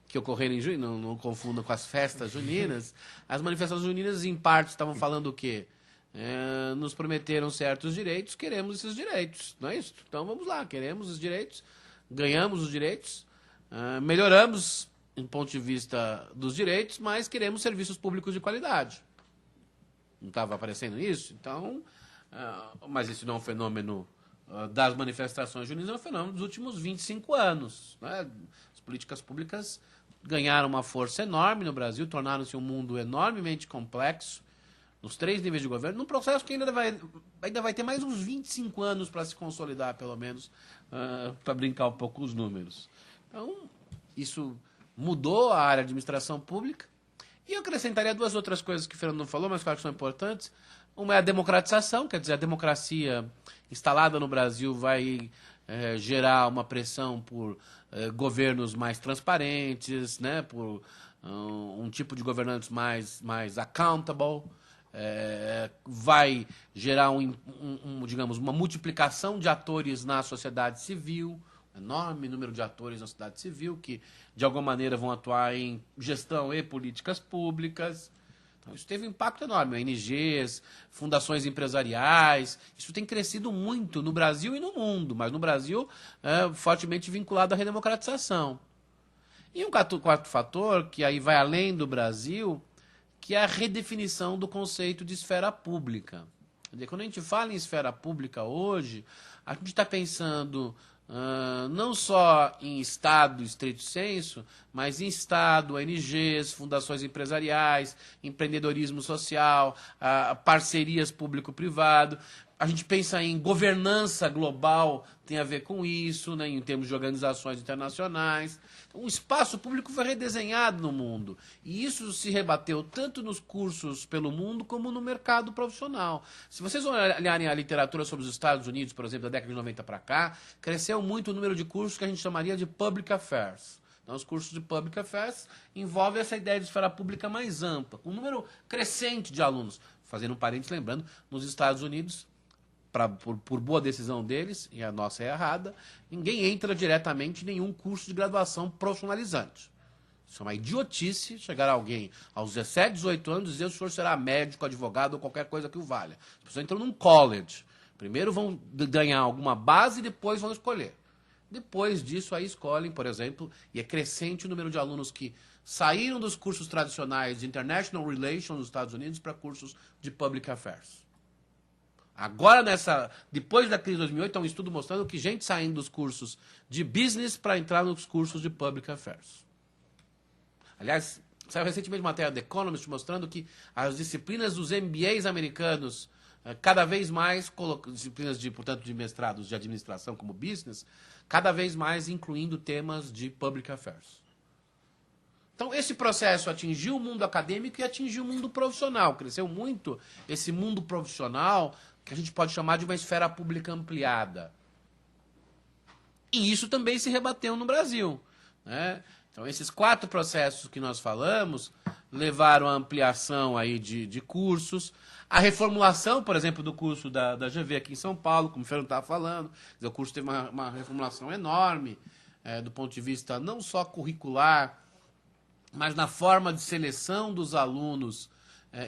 que ocorreram em junho, não confundam com as festas juninas, as manifestações juninas em parte estavam falando o quê? Nos prometeram certos direitos, queremos esses direitos, não é isso? Então vamos lá, queremos os direitos, ganhamos os direitos, melhoramos em ponto de vista dos direitos, mas queremos serviços públicos de qualidade. Não estava aparecendo isso? Então, mas isso não é um fenômeno das manifestações juninas, é um fenômeno dos últimos 25 anos. Né? As políticas públicas ganharam uma força enorme no Brasil, tornaram-se um mundo enormemente complexo, nos 3 níveis de governo, num processo que ainda vai ter mais uns 25 anos para se consolidar, pelo menos, para brincar um pouco com os números. Então, isso mudou a área de administração pública. E eu acrescentaria 2 outras coisas que o Fernando não falou, mas que eu acho que são importantes. Uma é a democratização, quer dizer, a democracia instalada no Brasil vai gerar uma pressão por governos mais transparentes, né, por um tipo de governantes mais accountable, vai gerar digamos, uma multiplicação de atores na sociedade civil, enorme número de atores na sociedade civil que, de alguma maneira, vão atuar em gestão e políticas públicas. Então, isso teve um impacto enorme. ONGs, fundações empresariais, isso tem crescido muito no Brasil e no mundo, mas no Brasil fortemente vinculado à redemocratização. E um quarto fator, que aí vai além do Brasil, que é a redefinição do conceito de esfera pública. Quer dizer, quando a gente fala em esfera pública hoje, a gente está pensando não só em Estado, estrito senso, mas em Estado, ONGs, fundações empresariais, empreendedorismo social, parcerias público-privado. A gente pensa em governança global, tem a ver com isso, né, em termos de organizações internacionais. O espaço público foi redesenhado no mundo. E isso se rebateu tanto nos cursos pelo mundo como no mercado profissional. Se vocês olharem a literatura sobre os Estados Unidos, por exemplo, da década de 90 para cá, cresceu muito o número de cursos que a gente chamaria de Public Affairs. Então, os cursos de Public Affairs envolvem essa ideia de esfera pública mais ampla, com um número crescente de alunos. Fazendo um parênteses, lembrando, nos Estados Unidos, por boa decisão deles, e a nossa é errada, ninguém entra diretamente em nenhum curso de graduação profissionalizante. Isso é uma idiotice chegar alguém aos 17, 18 anos e dizer que o senhor será médico, advogado ou qualquer coisa que o valha. As pessoas entram num college. Primeiro vão ganhar alguma base e depois vão escolher. Depois disso, aí escolhem, por exemplo, e é crescente o número de alunos que saíram dos cursos tradicionais de International Relations nos Estados Unidos para cursos de Public Affairs. Agora, depois da crise de 2008, há um estudo mostrando que gente saindo dos cursos de business para entrar nos cursos de public affairs. Aliás, saiu recentemente uma matéria do Economist mostrando que as disciplinas dos MBAs americanos, cada vez mais, disciplinas portanto, de mestrados de administração como business, cada vez mais incluindo temas de public affairs. Então, esse processo atingiu o mundo acadêmico e atingiu o mundo profissional. Cresceu muito esse mundo profissional, que a gente pode chamar de uma esfera pública ampliada. E isso também se rebateu no Brasil, né? Então, esses 4 processos que nós falamos levaram à ampliação aí de cursos, a reformulação, por exemplo, do curso da GV aqui em São Paulo, como o Fernando estava falando. O curso teve uma reformulação enorme, do ponto de vista não só curricular, mas na forma de seleção dos alunos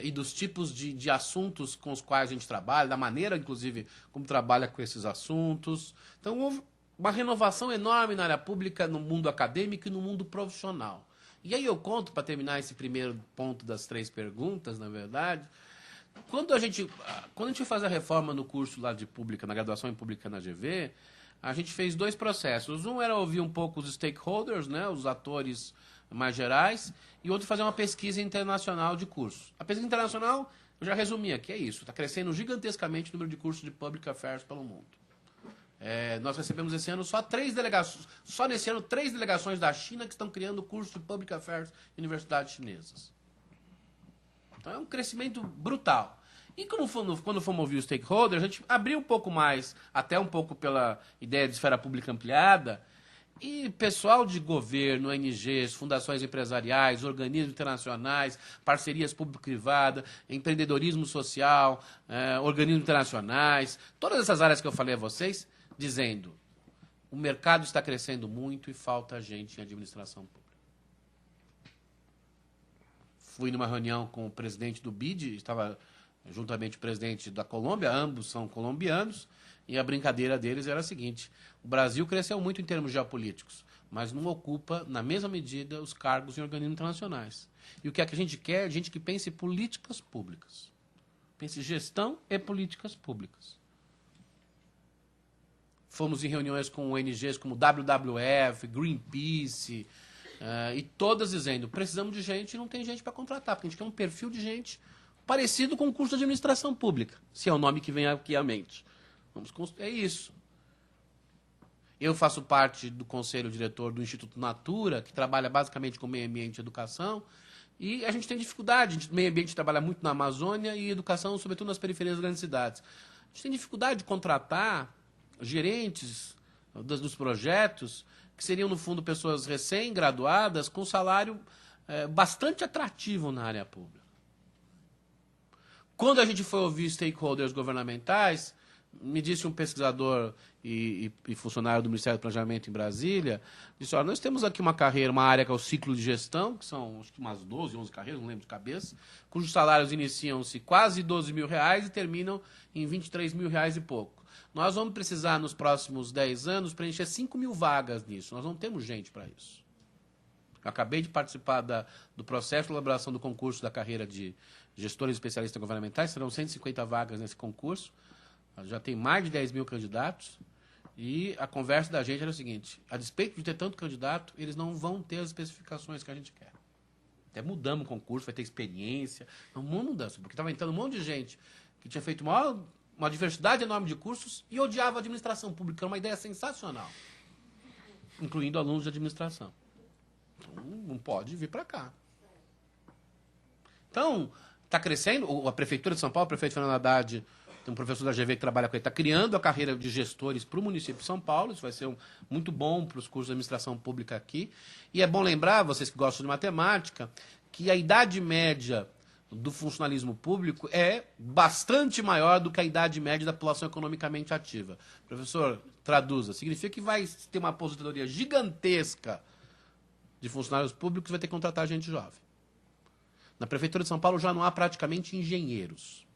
e dos tipos de assuntos com os quais a gente trabalha, da maneira, inclusive, como trabalha com esses assuntos. Então, houve uma renovação enorme na área pública, no mundo acadêmico e no mundo profissional. E aí eu conto, para terminar esse primeiro ponto das 3 perguntas, na verdade, quando a gente faz a reforma no curso lá de pública, na graduação em pública na GV, a gente fez 2 processos. Um era ouvir um pouco os stakeholders, né, os atores mais gerais, e outro fazer uma pesquisa internacional de cursos. A pesquisa internacional, eu já resumi aqui, é isso. Está crescendo gigantescamente o número de cursos de Public Affairs pelo mundo. Nós recebemos esse ano só nesse ano 3 delegações da China que estão criando cursos de Public Affairs em universidades chinesas. Então é um crescimento brutal. E quando fomos ouvir os stakeholders, a gente abriu um pouco mais, até um pouco pela ideia de esfera pública ampliada, e pessoal de governo, ONGs, fundações empresariais, organismos internacionais, parcerias público-privadas, empreendedorismo social, organismos internacionais, todas essas áreas que eu falei a vocês, dizendo: o mercado está crescendo muito e falta gente em administração pública. Fui numa reunião com o presidente do BID, estava juntamente o presidente da Colômbia, ambos são colombianos, e a brincadeira deles era a seguinte: o Brasil cresceu muito em termos geopolíticos, mas não ocupa, na mesma medida, os cargos em organismos internacionais. E o que é que a gente quer? Gente que pense em políticas públicas. Pense em gestão e políticas públicas. Fomos em reuniões com ONGs como WWF, Greenpeace, e todas dizendo: precisamos de gente e não tem gente para contratar, porque a gente quer um perfil de gente parecido com o curso de administração pública, se é o nome que vem aqui à mente. É isso. Eu faço parte do conselho diretor do Instituto Natura, que trabalha basicamente com meio ambiente e educação, e a gente tem dificuldade. Meio ambiente trabalha muito na Amazônia e educação, sobretudo nas periferias das grandes cidades. A gente tem dificuldade de contratar gerentes dos projetos, que seriam, no fundo, pessoas recém-graduadas com salário bastante atrativo na área pública. Quando a gente foi ouvir stakeholders governamentais, me disse um pesquisador e funcionário do Ministério do Planejamento em Brasília, disse, olha, nós temos aqui uma carreira, uma área que é o ciclo de gestão, que são acho que umas 12, 11 carreiras, não lembro de cabeça, cujos salários iniciam-se quase R$12 mil e terminam em R$23 mil e pouco. Nós vamos precisar, nos próximos 10 anos, preencher 5 mil vagas nisso. Nós não temos gente para isso. Eu acabei de participar do processo de elaboração do concurso da carreira de gestores especialistas governamentais. Serão 150 vagas nesse concurso. Já tem mais de 10 mil candidatos. E a conversa da gente era o seguinte: a despeito de ter tanto candidato, eles não vão ter as especificações que a gente quer. Até mudamos o concurso, vai ter experiência. Uma mudança, porque estava entrando um monte de gente que tinha feito uma diversidade enorme de cursos e odiava a administração pública. Era uma ideia sensacional, incluindo alunos de administração. Então, não pode vir para cá. Então, está crescendo. A Prefeitura de São Paulo, o prefeito Fernando Haddad, tem um professor da GV que trabalha com ele, está criando a carreira de gestores para o município de São Paulo. Isso vai ser muito bom para os cursos de administração pública aqui. E é bom lembrar, vocês que gostam de matemática, que a idade média do funcionalismo público é bastante maior do que a idade média da população economicamente ativa. Professor, traduza. Significa que vai ter uma aposentadoria gigantesca de funcionários públicos, vai ter que contratar gente jovem. Na Prefeitura de São Paulo já não há praticamente engenheiros,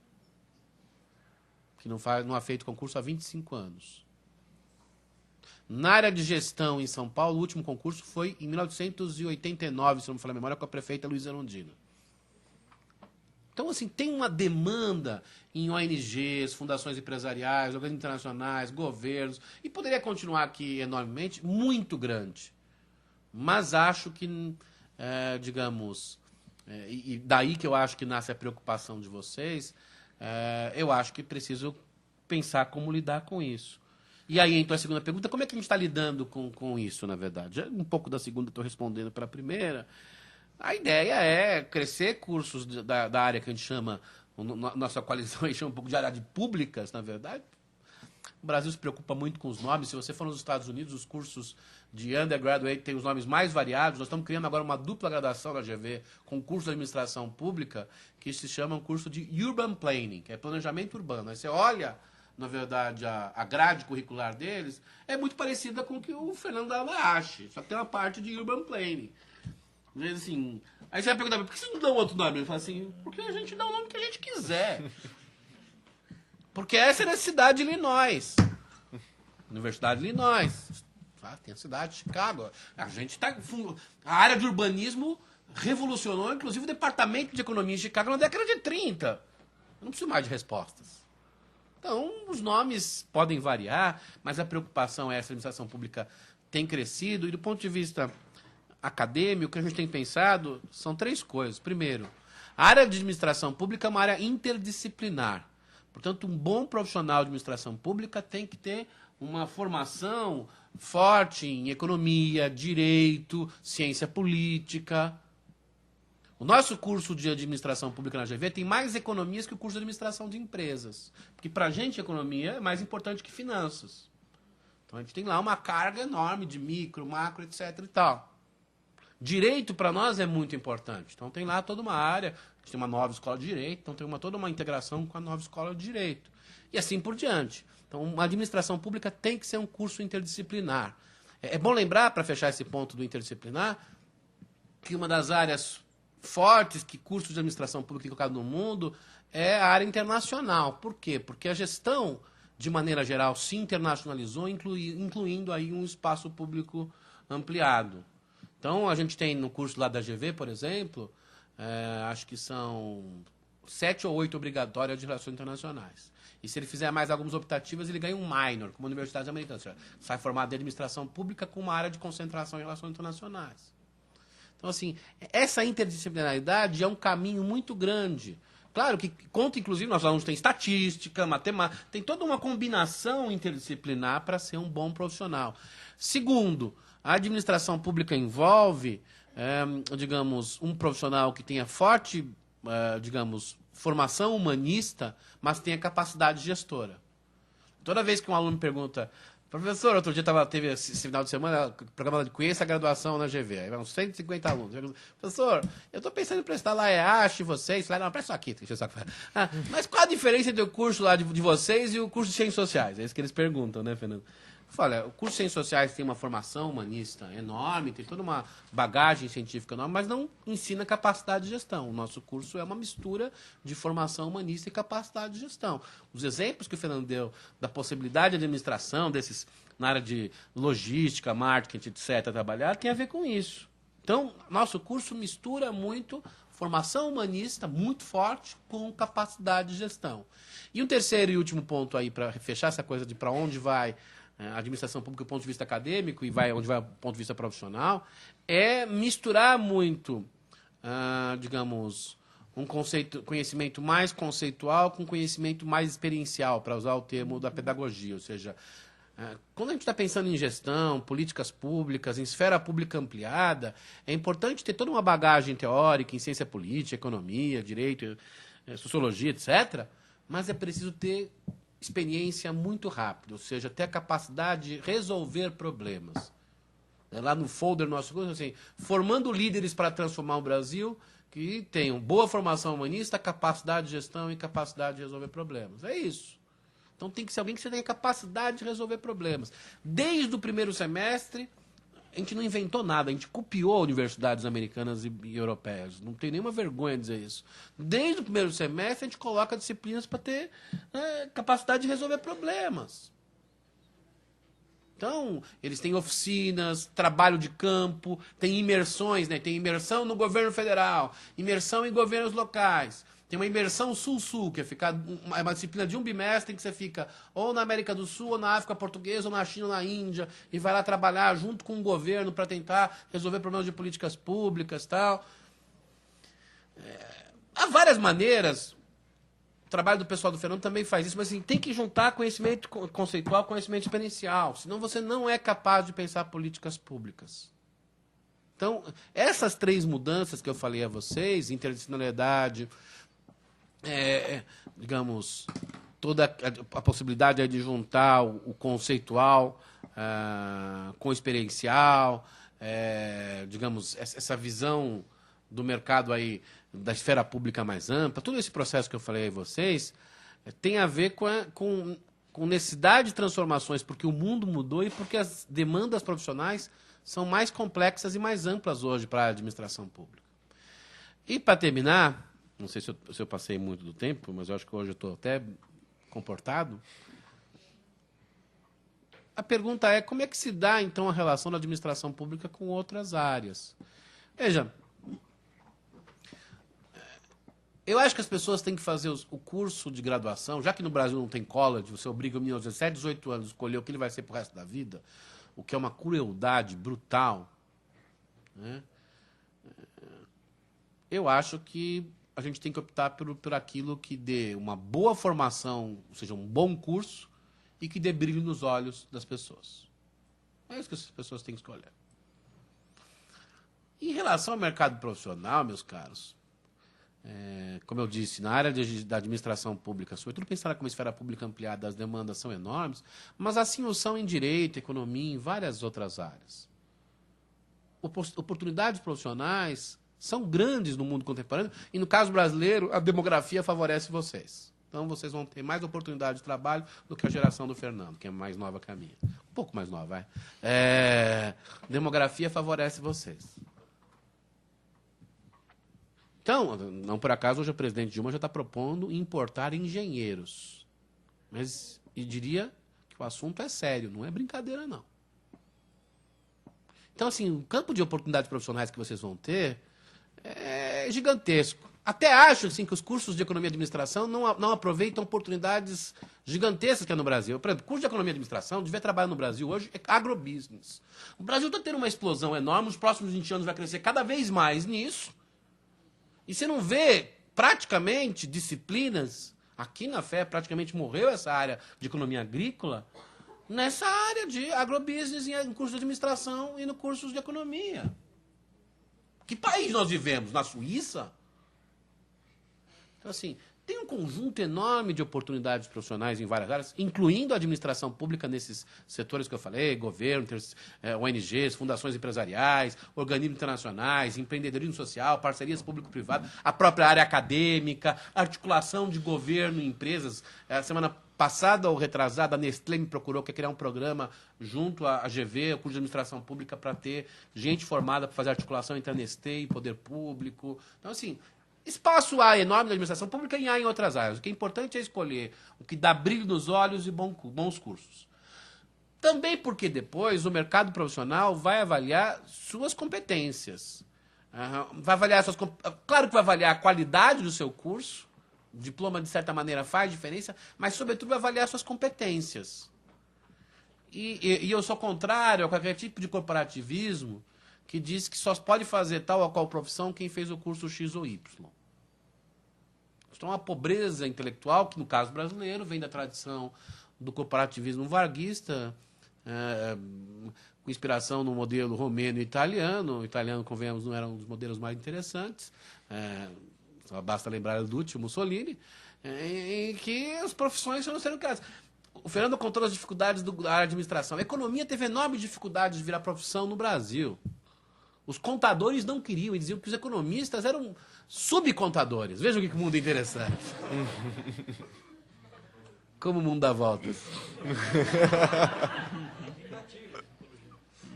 que não há feito concurso há 25 anos. Na área de gestão em São Paulo, o último concurso foi em 1989, se não me falar a memória, com a prefeita Luísa Erundina. Então, assim, tem uma demanda em ONGs, fundações empresariais, organismos internacionais, governos, e poderia continuar aqui enormemente, muito grande. Mas acho que, digamos, e daí que eu acho que nasce a preocupação de vocês, eu acho que preciso pensar como lidar com isso. E aí, então, a segunda pergunta, como é que a gente está lidando com isso, na verdade? Um pouco da segunda estou respondendo para a primeira. A ideia é crescer cursos da área que a gente chama, nossa coalizão aí chama um pouco de área de públicas, na verdade. O Brasil se preocupa muito com os nomes. Se você for nos Estados Unidos, os cursos de undergraduate têm os nomes mais variados. Nós estamos criando agora uma dupla graduação na GV com curso de administração pública que se chama um curso de Urban Planning, que é planejamento urbano. Aí você olha, na verdade, a grade curricular deles é muito parecida com o que o Fernando acha, só que tem uma parte de Urban Planning. Assim, aí você vai perguntar, por que vocês não dão outro nome? Ele fala assim, porque a gente dá o nome que a gente quiser. Porque essa é a cidade de Illinois. Universidade de Illinois. Tem a cidade de Chicago. A área de urbanismo revolucionou, inclusive, o departamento de economia em Chicago na década de 30. Eu não preciso mais de respostas. Então, os nomes podem variar, mas a preocupação é essa, a administração pública tem crescido, e do ponto de vista acadêmico, o que a gente tem pensado são 3 coisas. Primeiro, a área de administração pública é uma área interdisciplinar. Portanto, um bom profissional de administração pública tem que ter uma formação forte em economia, direito, ciência política. O nosso curso de administração pública na GV tem mais economias que o curso de administração de empresas. Porque para a gente, economia é mais importante que finanças. Então, a gente tem lá uma carga enorme de micro, macro, etc. e tal. Direito, para nós, é muito importante. Então, tem lá toda uma área, a gente tem uma nova escola de direito, então tem toda uma integração com a nova escola de direito. E assim por diante. Então, uma administração pública tem que ser um curso interdisciplinar. É bom lembrar, para fechar esse ponto do interdisciplinar, que uma das áreas fortes que cursos de administração pública têm colocado no mundo é a área internacional. Por quê? Porque a gestão, de maneira geral, se internacionalizou, incluindo aí um espaço público ampliado. Então, a gente tem no curso lá da GV, por exemplo, acho que são 7 ou 8 obrigatórias de relações internacionais. E se ele fizer mais algumas optativas, ele ganha um minor, como universidades americanas. Sai formado em administração pública com uma área de concentração em relações internacionais. Então, assim, essa interdisciplinaridade é um caminho muito grande Claro que conta, inclusive, nossos alunos têm estatística, matemática, tem toda uma combinação interdisciplinar para ser um bom profissional. Segundo, a administração pública envolve, digamos, um profissional que tenha forte, digamos, formação humanista, mas tenha capacidade gestora. Toda vez que um aluno me pergunta, professor, outro dia teve esse final de semana, o programa de Conheça a Graduação na GV, aí uns 150 alunos. Professor, eu estou pensando em prestar lá EASH, vocês, lá, não, presta aqui. Mas qual a diferença entre o curso lá de vocês e o curso de Ciências Sociais? É isso que eles perguntam, né, Fernando? Olha, o curso de Ciências Sociais tem uma formação humanista enorme, tem toda uma bagagem científica enorme, mas não ensina capacidade de gestão. O nosso curso é uma mistura de formação humanista e capacidade de gestão. Os exemplos que o Fernando deu da possibilidade de administração, desses na área de logística, marketing, etc., trabalhar, tem a ver com isso. Então, nosso curso mistura muito formação humanista, muito forte, com capacidade de gestão. E um terceiro e último ponto aí, para fechar essa coisa de para onde vai a administração pública do ponto de vista acadêmico e onde vai do ponto de vista profissional, é misturar muito, digamos, conhecimento mais conceitual com conhecimento mais experiencial, para usar o termo da pedagogia. Ou seja, quando a gente está pensando em gestão, políticas públicas, em esfera pública ampliada, é importante ter toda uma bagagem teórica em ciência política, economia, direito, sociologia, etc., mas é preciso ter experiência muito rápida, ou seja, ter a capacidade de resolver problemas. Lá no folder do nosso curso, assim, formando líderes para transformar o Brasil, que tenham boa formação humanista, capacidade de gestão e capacidade de resolver problemas. É isso. Então tem que ser alguém que tenha capacidade de resolver problemas. Desde o primeiro semestre, a gente não inventou nada, a gente copiou universidades americanas e europeias. Não tem nenhuma vergonha de dizer isso. Desde o primeiro semestre, a gente coloca disciplinas para ter capacidade de resolver problemas. Então, eles têm oficinas, trabalho de campo, tem imersões, né? Tem imersão no governo federal, imersão em governos locais. Tem uma imersão sul-sul, que é uma disciplina de um bimestre em que você fica ou na América do Sul, ou na África Portuguesa, ou na China, ou na Índia, e vai lá trabalhar junto com o governo para tentar resolver problemas de políticas públicas e tal. Há várias maneiras. O trabalho do pessoal do Fernando também faz isso, mas assim, tem que juntar conhecimento conceitual com conhecimento experiencial, senão você não é capaz de pensar políticas públicas. Então, essas três mudanças que eu falei a vocês, interdisciplinariedade, digamos, toda a possibilidade de juntar o conceitual com o experiencial, digamos, essa visão do mercado aí, da esfera pública mais ampla, todo esse processo que eu falei a vocês, tem a ver com necessidade de transformações, porque o mundo mudou e porque as demandas profissionais são mais complexas e mais amplas hoje para a administração pública. E, para terminar, não sei se eu passei muito do tempo, mas eu acho que hoje eu estou até comportado. A pergunta é, como é que se dá, então, a relação da administração pública com outras áreas? Veja, eu acho que as pessoas têm que fazer o curso de graduação, já que no Brasil não tem college, você obriga o menino aos 17, 18 anos a escolher o que ele vai ser para o resto da vida, o que é uma crueldade brutal, né? Eu acho que a gente tem que optar por aquilo que dê uma boa formação, ou seja, um bom curso, e que dê brilho nos olhos das pessoas. É isso que as pessoas têm que escolher. Em relação ao mercado profissional, meus caros, como eu disse, na área da administração pública, sobretudo pensar como esfera pública ampliada, as demandas são enormes, mas assim o são em direito, economia, em várias outras áreas. Oportunidades profissionais são grandes no mundo contemporâneo e, no caso brasileiro, a demografia favorece vocês. Então, vocês vão ter mais oportunidade de trabalho do que a geração do Fernando, que é mais nova que a minha. Um pouco mais nova, vai. Demografia favorece vocês. Então, não por acaso, hoje o presidente Dilma já está propondo importar engenheiros. Mas, e diria que o assunto é sério, não é brincadeira, não. Então, assim, o campo de oportunidades profissionais que vocês vão ter é gigantesco. Até acho assim, que os cursos de economia e administração não aproveitam oportunidades gigantescas que há no Brasil. Por exemplo, curso de economia e administração, devia trabalhar no Brasil hoje, é agrobusiness. O Brasil está tendo uma explosão enorme, nos próximos 20 anos vai crescer cada vez mais nisso. E você não vê praticamente disciplinas, aqui na FE praticamente morreu essa área de economia agrícola, nessa área de agrobusiness, em curso de administração e no curso de economia. Que país nós vivemos? Na Suíça? Então, assim, tem um conjunto enorme de oportunidades profissionais em várias áreas, incluindo a administração pública nesses setores que eu falei, governo, ONGs, fundações empresariais, organismos internacionais, empreendedorismo social, parcerias público-privadas, a própria área acadêmica, articulação de governo e empresas. A semana passada ou retrasada, a Nestlé me procurou, quer criar um programa junto à GV, o curso de administração pública, para ter gente formada para fazer articulação entre a Nestlé e poder público. Então, assim, espaço há enorme na administração pública e há em outras áreas. O que é importante é escolher o que dá brilho nos olhos e bons cursos. Também porque depois o mercado profissional vai avaliar suas competências. Vai avaliar claro que vai avaliar a qualidade do seu curso. O diploma, de certa maneira, faz diferença, mas, sobretudo, vai avaliar suas competências. E eu sou contrário a qualquer tipo de corporativismo que diz que só pode fazer tal ou qual profissão quem fez o curso X ou Y. Isso é uma pobreza intelectual que, no caso brasileiro, vem da tradição do corporativismo varguista, com inspiração no modelo romeno e italiano. O italiano, convenhamos, não era um dos modelos mais interessantes. Só basta lembrar do último Mussolini, em que as profissões não seriam criadas. O Fernando contou as dificuldades da administração. A economia teve enorme dificuldade de virar profissão no Brasil. Os contadores não queriam, e diziam que os economistas eram subcontadores. Vejam que mundo interessante. Como o mundo dá voltas.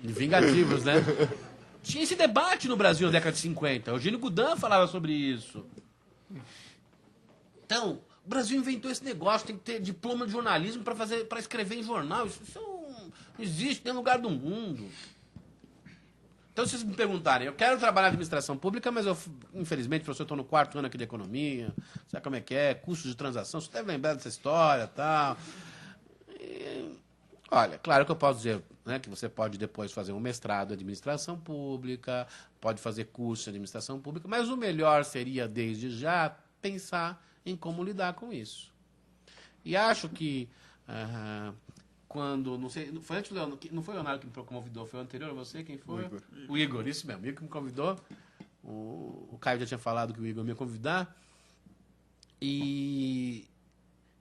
Vingativos, né? Tinha esse debate no Brasil na década de 50. Eugênio Goudin falava sobre isso. Então, o Brasil inventou esse negócio, tem que ter diploma de jornalismo para escrever em jornal. Isso não existe em nenhum lugar do mundo. Então, se vocês me perguntarem, eu quero trabalhar na administração pública, mas eu, infelizmente, professor, estou no 4º ano aqui de economia, sabe como é que é, custos de transação, você deve lembrar dessa história e tal. Olha, claro que eu posso dizer, né, que você pode depois fazer um mestrado em administração pública, pode fazer curso de administração pública, mas o melhor seria, desde já, pensar em como lidar com isso. E acho que quando, não sei, foi antes do Leonardo, não foi o Leonardo que me convidou, foi o anterior a você, quem foi? O Igor, isso mesmo, o Igor que me convidou. O Caio já tinha falado que o Igor me ia convidar. E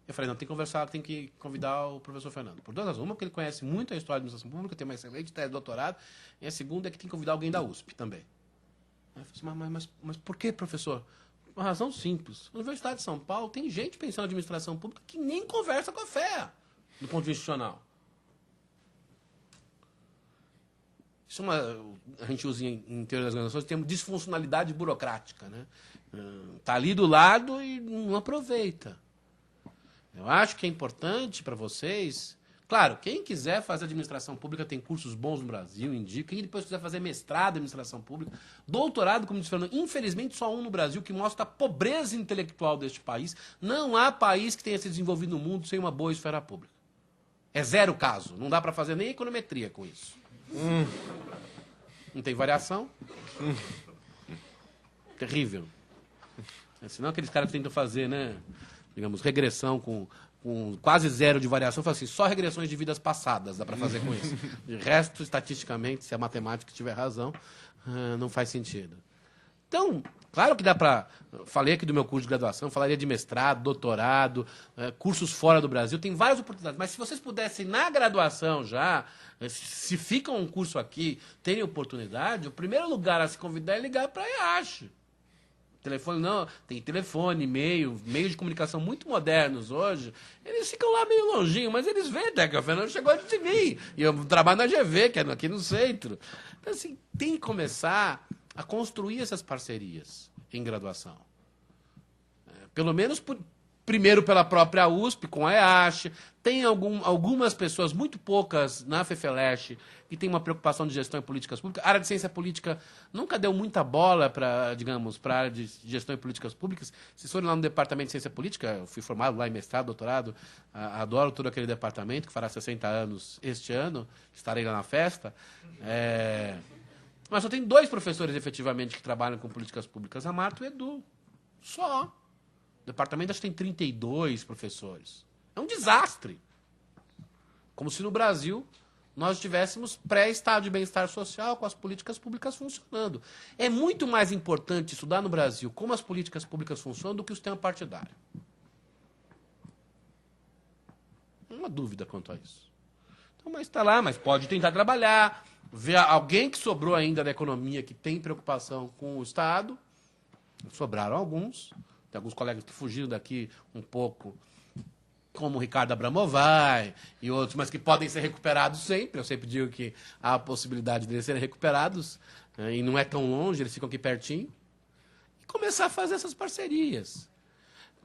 eu falei, não, tem que conversar, tem que convidar o professor Fernando. Por duas razões. Uma, porque ele conhece muito a história da administração pública, tem uma excelente tese de doutorado. E a segunda é que tem que convidar alguém da USP também. Aí eu falei assim, mas por que, professor? Uma razão simples. Na Universidade de São Paulo tem gente pensando em administração pública que nem conversa com a FEA, do ponto de vista institucional. Isso é a gente usa em teoria das organizações o termo disfuncionalidade burocrática. Né? Tá ali do lado e não aproveita. Eu acho que é importante para vocês. Claro, quem quiser fazer administração pública tem cursos bons no Brasil, indica. Quem depois quiser fazer mestrado em administração pública, doutorado, como disse o Fernando, infelizmente só um no Brasil, que mostra a pobreza intelectual deste país. Não há país que tenha se desenvolvido no mundo sem uma boa esfera pública. É zero caso. Não dá para fazer nem econometria com isso. Não tem variação. Terrível. Senão aqueles caras que tentam fazer, né, digamos, regressão com quase zero de variação, fala assim, só regressões de vidas passadas dá para fazer com isso. De resto, estatisticamente, se a matemática tiver razão, não faz sentido. Então, claro que dá para... Falei aqui do meu curso de graduação, falaria de mestrado, doutorado, cursos fora do Brasil, tem várias oportunidades. Mas se vocês pudessem, na graduação já, se fica um curso aqui, terem oportunidade, o primeiro lugar a se convidar é ligar para a EASH. Telefone não, tem telefone, e-mail, meios de comunicação muito modernos hoje. Eles ficam lá meio longinho, mas eles veem até que o Fernando chegou antes de mim. E eu trabalho na GV, que é aqui no centro. Então, assim, tem que começar a construir essas parcerias em graduação. Pelo menos primeiro pela própria USP, com a EASH. Tem algumas pessoas, muito poucas, na FEFELESH, que tem uma preocupação de gestão e políticas públicas. A área de ciência política nunca deu muita bola para, digamos, para a área de gestão e políticas públicas. Se forem lá no departamento de ciência política, eu fui formado lá em mestrado, doutorado, adoro todo aquele departamento, que fará 60 anos este ano, estarei lá na festa. Mas só tem 2 professores, efetivamente, que trabalham com políticas públicas, a Marta e o Edu. Só. O departamento acho que tem 32 professores. É um desastre. Como se no Brasil nós tivéssemos pré-estado de bem-estar social com as políticas públicas funcionando. É muito mais importante estudar no Brasil como as políticas públicas funcionam do que o sistema partidário. Não há uma dúvida quanto a isso. Então, mas está lá, mas pode tentar trabalhar, ver alguém que sobrou ainda da economia que tem preocupação com o Estado. Sobraram alguns. Tem alguns colegas que fugiram daqui um pouco, como o Ricardo Abramovay e outros, mas que podem ser recuperados sempre. Eu sempre digo que há a possibilidade de eles serem recuperados, né, e não é tão longe, eles ficam aqui pertinho. E começar a fazer essas parcerias.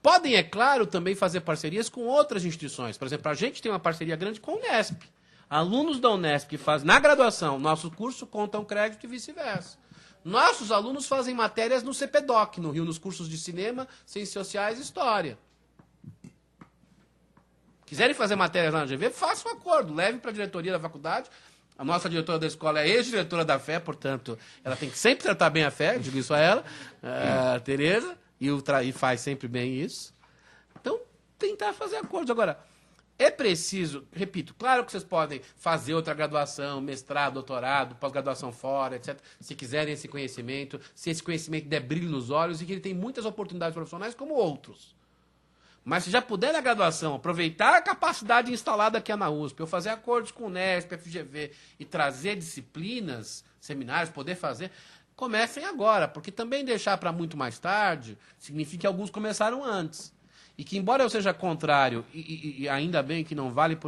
Podem, é claro, também fazer parcerias com outras instituições. Por exemplo, a gente tem uma parceria grande com a Unesp. Alunos da Unesp que fazem, na graduação, nosso curso contam crédito e vice-versa. Nossos alunos fazem matérias no CPDOC, no Rio, nos cursos de cinema, ciências sociais e história. Quiserem fazer matérias lá na GV, façam um acordo, levem para a diretoria da faculdade. A nossa diretora da escola é ex-diretora da FE, portanto, ela tem que sempre tratar bem a FE, digo isso a ela, a Tereza, e faz sempre bem isso. Então, tentar fazer acordos. Agora, é preciso, repito, claro que vocês podem fazer outra graduação, mestrado, doutorado, pós-graduação fora, etc., se quiserem esse conhecimento, se esse conhecimento der brilho nos olhos, e que ele tem muitas oportunidades profissionais como outros. Mas se já puder na graduação aproveitar a capacidade instalada aqui na USP, eu fazer acordos com o Unesp, FGV e trazer disciplinas, seminários, poder fazer, comecem agora, porque também deixar para muito mais tarde significa que alguns começaram antes. E que, embora eu seja contrário, e ainda bem que não vale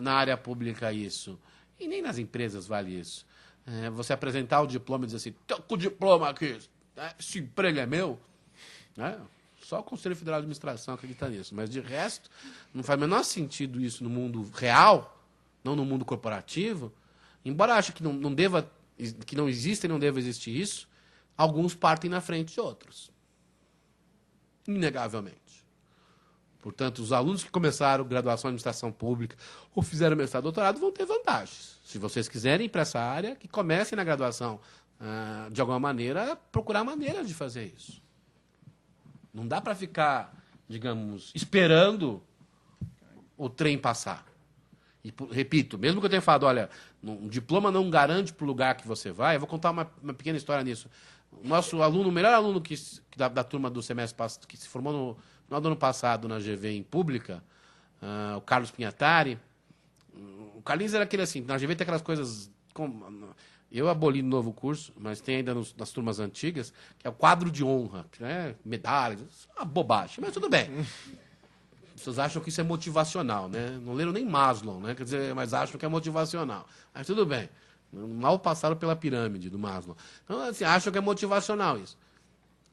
na área pública isso, e nem nas empresas vale isso, você apresentar o diploma e dizer assim, tô com o diploma aqui, esse emprego é meu, né? Só o Conselho Federal de Administração acredita nisso. Mas, de resto, não faz o menor sentido isso no mundo real, não no mundo corporativo. Embora eu ache que que não exista e não deva existir isso, alguns partem na frente de outros. Inegavelmente. Portanto, os alunos que começaram graduação em administração pública ou fizeram mestrado e doutorado vão ter vantagens. Se vocês quiserem ir para essa área, que comecem na graduação, de alguma maneira, procurar maneiras de fazer isso. Não dá para ficar, digamos, esperando o trem passar. E, repito, mesmo que eu tenha falado, olha, um diploma não garante para o lugar que você vai, eu vou contar uma pequena história nisso. O nosso aluno, o melhor aluno da turma do semestre passado, que se formou no final do ano passado na GV em Pública, o Carlos Pinhatari, o Carlinhos era aquele assim, na GV tem aquelas coisas... Eu aboli no novo curso, mas tem ainda nas turmas antigas, que é o quadro de honra, né? Medalhas, uma bobagem, mas tudo bem. As pessoas acham que isso é motivacional, né? Não leram nem Maslow, né? Quer dizer, mas acham que é motivacional. Mas tudo bem. Mal passaram pela pirâmide do Maslow. Então, assim, acham que é motivacional isso.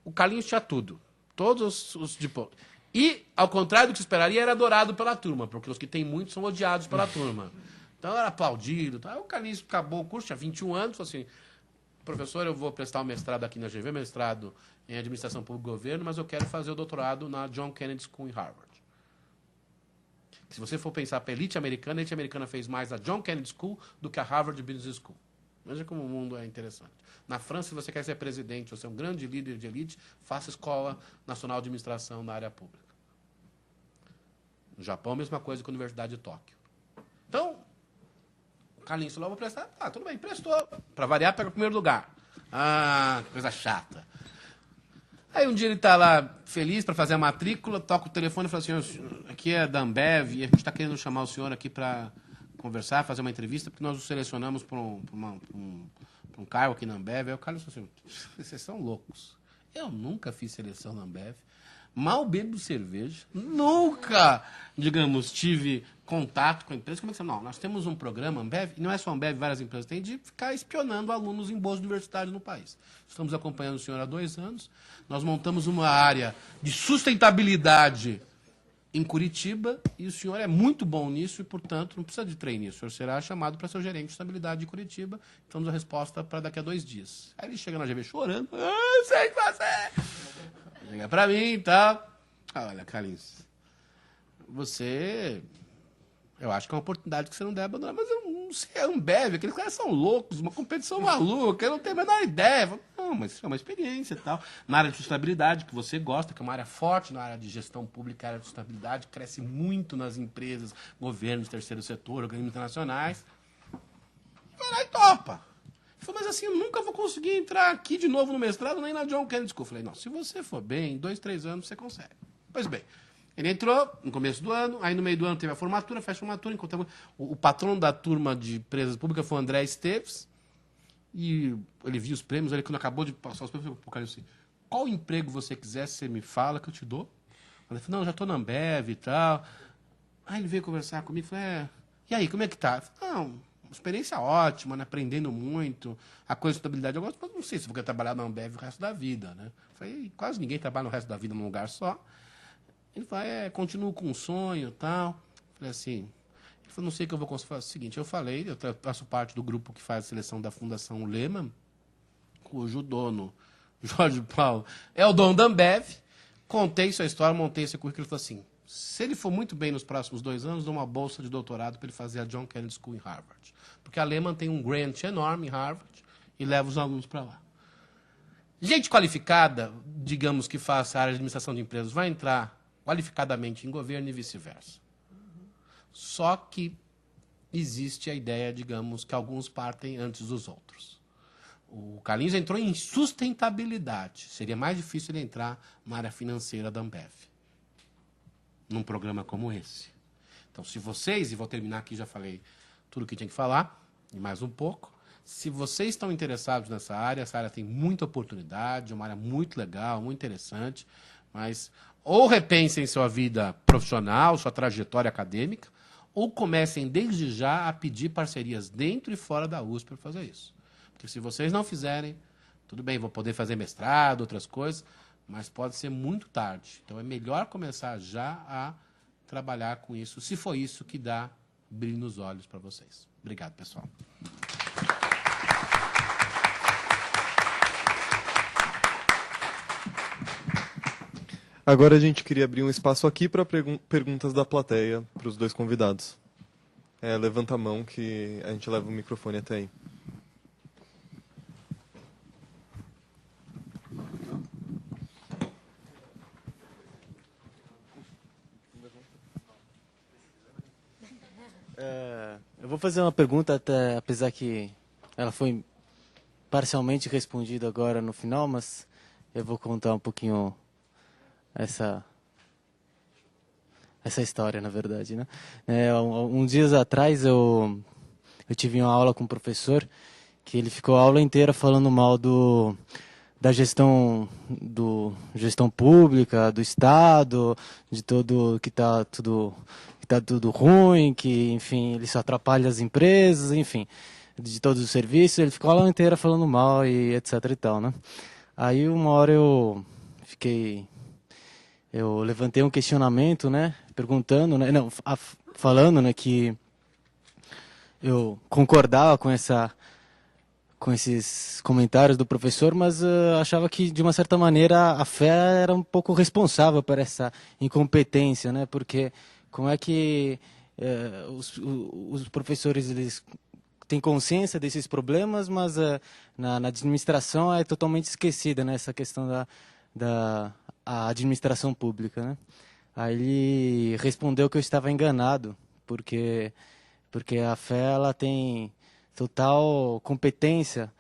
O Carlinhos tinha tudo. Todos os diplomas. E, ao contrário do que se esperaria, era adorado pela turma, porque os que têm muito são odiados pela turma. Então era aplaudido. Tá? Aí o Carlinhos acabou o curso, tinha 21 anos, falou assim, professor, eu vou prestar um mestrado aqui na GV, mestrado em Administração Pública e Governo, mas eu quero fazer o doutorado na John Kennedy School em Harvard. Se você for pensar para a elite americana fez mais a John Kennedy School do que a Harvard Business School. Veja como o mundo é interessante. Na França, se você quer ser presidente ou ser um grande líder de elite, faça Escola Nacional de Administração na área pública. No Japão, a mesma coisa com a Universidade de Tóquio. Então, o Carlinhos falou, vou prestar. Ah, tudo bem, prestou. Para variar, pega o primeiro lugar. Ah, que coisa chata. Aí um dia ele está lá feliz para fazer a matrícula, toca o telefone e fala assim, aqui é da Ambev e a gente está querendo chamar o senhor aqui para conversar, fazer uma entrevista, porque nós o selecionamos para um cargo aqui na Ambev. Aí o Carlos falou assim, vocês são loucos. Eu nunca fiz seleção na Ambev. Mal bebo cerveja, nunca, digamos, tive contato com a empresa. Como é que você... Não, nós temos um programa, Ambev, e não é só a Ambev, várias empresas têm, de ficar espionando alunos em boas universidades no país. Estamos acompanhando o senhor há 2 anos, nós montamos uma área de sustentabilidade em Curitiba, e o senhor é muito bom nisso, e, portanto, não precisa de treino nisso. O senhor será chamado para ser o gerente de estabilidade de Curitiba, temos a resposta para daqui a 2 dias. Aí ele chega na GV chorando, sei que você... Chega pra mim e tal. Olha, Carlinhos, você Eu acho que é uma oportunidade que você não deve abandonar. Mas eu não sei, a Ambev, aqueles caras são loucos, uma competição maluca, eu não tenho a menor ideia. Eu falo, não, mas isso é uma experiência e tal. Na área de sustentabilidade, que você gosta, que é uma área forte na área de gestão pública, a área de sustentabilidade, cresce muito nas empresas, governos, terceiro setor, organismos internacionais. Vai lá e topa. Ele falou, mas assim, eu nunca vou conseguir entrar aqui de novo no mestrado, nem na John Kennedy School. Eu falei, não, se você for bem, em 2, 3 anos você consegue. Pois bem, ele entrou no começo do ano, aí no meio do ano teve a formatura, fez a formatura, encontramos... O patrono da turma de empresas públicas foi o André Esteves, e ele viu os prêmios, ele quando acabou de passar os prêmios, falou pro cara assim, qual emprego você quiser, você me fala que eu te dou. Ele falou, não, já estou na Ambev e tal. Aí ele veio conversar comigo e falou, e aí, como é que tá? Eu falei, não, uma experiência ótima, né? Aprendendo muito, a coisa de estabilidade eu gosto, mas não sei se eu vou querer trabalhar na Ambev o resto da vida, né? Eu falei, quase ninguém trabalha no resto da vida num lugar só. Ele falou, continuo com um sonho e tal. Eu falei assim, ele falou, não sei o que eu vou conseguir. Eu falei, o seguinte, eu falei, eu faço parte do grupo que faz a seleção da Fundação Lehman, cujo dono, Jorge Paulo, é o dono da Ambev. Contei sua história, montei esse currículo e falou assim, se ele for muito bem nos próximos 2 anos, dou uma bolsa de doutorado para ele fazer a John Kennedy School em Harvard. Porque a Lehman tem um grant enorme em Harvard e leva os alunos para lá. Gente qualificada, digamos que faça a área de administração de empresas, vai entrar qualificadamente em governo e vice-versa. Só que existe a ideia, digamos, que alguns partem antes dos outros. O Carlinhos entrou em sustentabilidade. Seria mais difícil ele entrar na área financeira da Ambev, num programa como esse. Então, se vocês, e vou terminar aqui, já falei tudo o que tinha que falar, e mais um pouco, se vocês estão interessados nessa área, essa área tem muita oportunidade, é uma área muito legal, muito interessante, mas ou repensem sua vida profissional, sua trajetória acadêmica, ou comecem desde já a pedir parcerias dentro e fora da USP para fazer isso. Porque se vocês não fizerem, tudo bem, vou poder fazer mestrado, outras coisas, mas pode ser muito tarde. Então é melhor começar já a trabalhar com isso, se for isso que dá brilho nos olhos para vocês. Obrigado, pessoal. Agora a gente queria abrir um espaço aqui para perguntas da plateia para os 2 convidados. Levanta a mão que a gente leva o microfone até aí. Eu vou fazer uma pergunta, até, apesar que ela foi parcialmente respondida agora no final, mas eu vou contar um pouquinho essa história, na verdade, né? Uns dias atrás eu tive uma aula com um professor que ele ficou a aula inteira falando mal da gestão pública, do Estado, de tudo que está tudo ruim, que, enfim, ele só atrapalha as empresas, enfim, de todos os serviços. Ele ficou a aula inteira falando mal e etc e tal, né? Aí uma hora eu levantei um questionamento, né, perguntando, né, não, falando, né, que eu concordava com esses comentários do professor, mas achava que, de uma certa maneira, a fé era um pouco responsável por essa incompetência, né, porque como é que os professores eles têm consciência desses problemas, mas na administração é totalmente esquecida, né, essa questão da administração pública, né? Aí ele respondeu que eu estava enganado, porque a fé ela tem total competência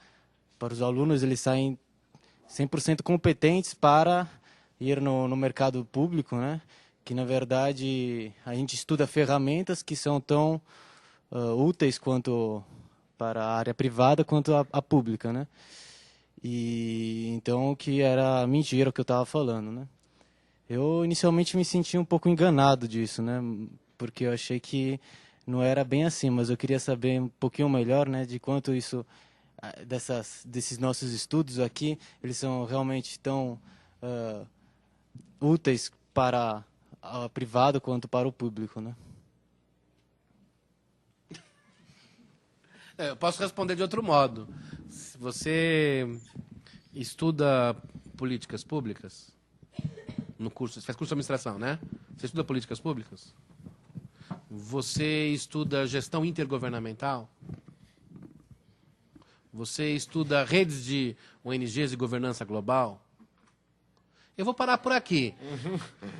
para os alunos, eles saem 100% competentes para ir no mercado público, né? Que na verdade a gente estuda ferramentas que são tão úteis quanto para a área privada quanto a pública, né? E então que era mentira o que eu estava falando, né? Eu inicialmente me senti um pouco enganado disso, né? Porque eu achei que não era bem assim, mas eu queria saber um pouquinho melhor, né, de quanto isso desses nossos estudos aqui, eles são realmente tão úteis para o privado quanto para o público, né? Eu posso responder de outro modo. Se você estuda políticas públicas no curso, você faz curso de administração, né? Você estuda políticas públicas? Você estuda gestão intergovernamental? Você estuda redes de ONGs e governança global? Eu vou parar por aqui.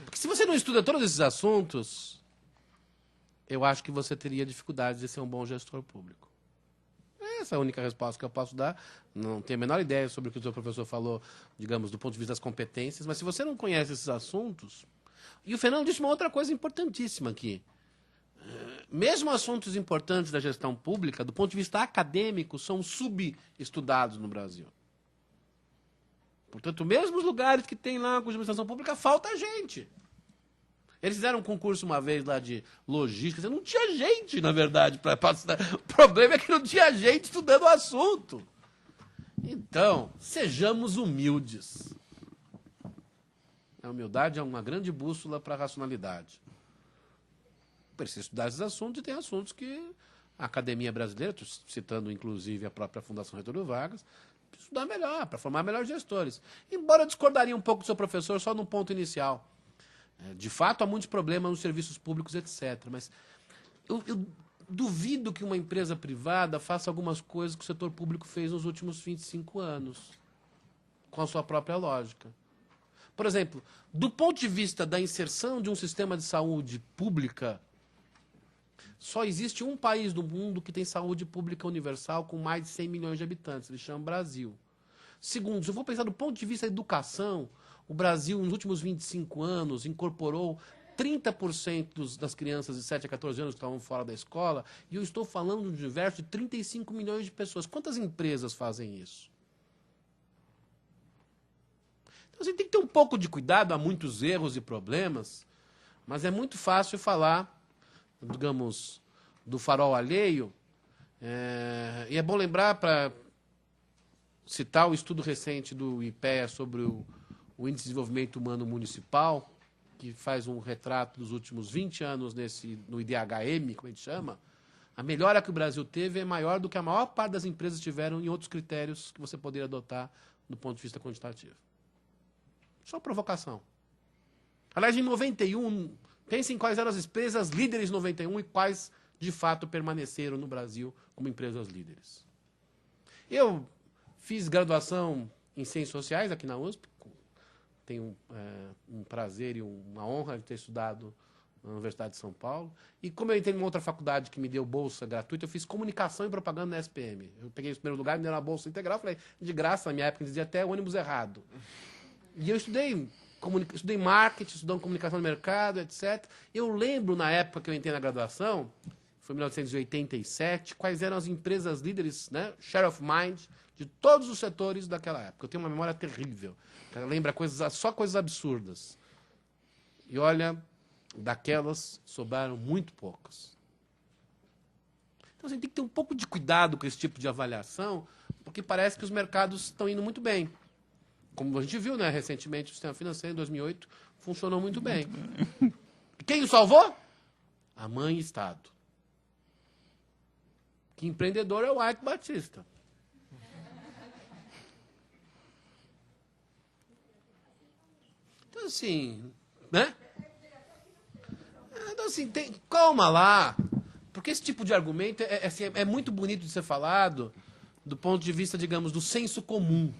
Porque se você não estuda todos esses assuntos, eu acho que você teria dificuldade de ser um bom gestor público. Essa é a única resposta que eu posso dar. Não tenho a menor ideia sobre o que o seu professor falou, digamos, do ponto de vista das competências, mas se você não conhece esses assuntos... E o Fernando disse uma outra coisa importantíssima aqui. Mesmo assuntos importantes da gestão pública, do ponto de vista acadêmico, são subestudados no Brasil. Portanto, mesmo os lugares que tem lá com administração pública, falta gente. Eles fizeram um concurso uma vez lá de logística, não tinha gente, na verdade, para passar. O problema é que não tinha gente estudando o assunto. Então, sejamos humildes. A humildade é uma grande bússola para a racionalidade. Precisa estudar esses assuntos e tem assuntos que a academia brasileira, estou citando inclusive a própria Fundação Getúlio Vargas, precisa estudar melhor, para formar melhores gestores. Embora eu discordaria um pouco do seu professor só num ponto inicial. De fato, há muitos problemas nos serviços públicos, etc. Mas eu duvido que uma empresa privada faça algumas coisas que o setor público fez nos últimos 25 anos, com a sua própria lógica. Por exemplo, do ponto de vista da inserção de um sistema de saúde pública, só existe um país do mundo que tem saúde pública universal com mais de 100 milhões de habitantes. Ele chama Brasil. Segundo, se eu for pensar do ponto de vista da educação, o Brasil, nos últimos 25 anos, incorporou 30% das crianças de 7 a 14 anos que estavam fora da escola, e eu estou falando de um universo de 35 milhões de pessoas. Quantas empresas fazem isso? Então, você tem que ter um pouco de cuidado, há muitos erros e problemas, mas é muito fácil falar, digamos, do farol alheio, e é bom lembrar, para citar o estudo recente do IPEA sobre o Índice de Desenvolvimento Humano Municipal, que faz um retrato dos últimos 20 anos no IDHM, como a gente chama, a melhora que o Brasil teve é maior do que a maior parte das empresas tiveram em outros critérios que você poderia adotar do ponto de vista quantitativo. Só provocação. Aliás, em 91, pensem quais eram as empresas líderes em 91 e quais, de fato, permaneceram no Brasil como empresas líderes. Eu fiz graduação em Ciências Sociais aqui na USP. Tenho um prazer e uma honra de ter estudado na Universidade de São Paulo. E como eu entrei numa outra faculdade que me deu bolsa gratuita, eu fiz comunicação e propaganda na SPM. Eu peguei o primeiro lugar, me deram uma bolsa integral, falei, de graça, na minha época, dizia até ônibus errado. E eu estudei marketing, estudando comunicação no mercado, etc. Eu lembro, na época que eu entrei na graduação, foi em 1987, quais eram as empresas líderes, né, share of mind, de todos os setores daquela época. Eu tenho uma memória terrível. Lembra só coisas absurdas. E olha, daquelas sobraram muito poucas. Então você tem que ter um pouco de cuidado com esse tipo de avaliação, porque parece que os mercados estão indo muito bem. Como a gente viu, né, recentemente, o sistema financeiro, em 2008, funcionou muito bem. Quem o salvou? A mãe Estado. Que empreendedor é o Ike Batista. Então, assim, né? Então, assim, calma lá. Porque esse tipo de argumento é muito bonito de ser falado do ponto de vista, digamos, do senso comum.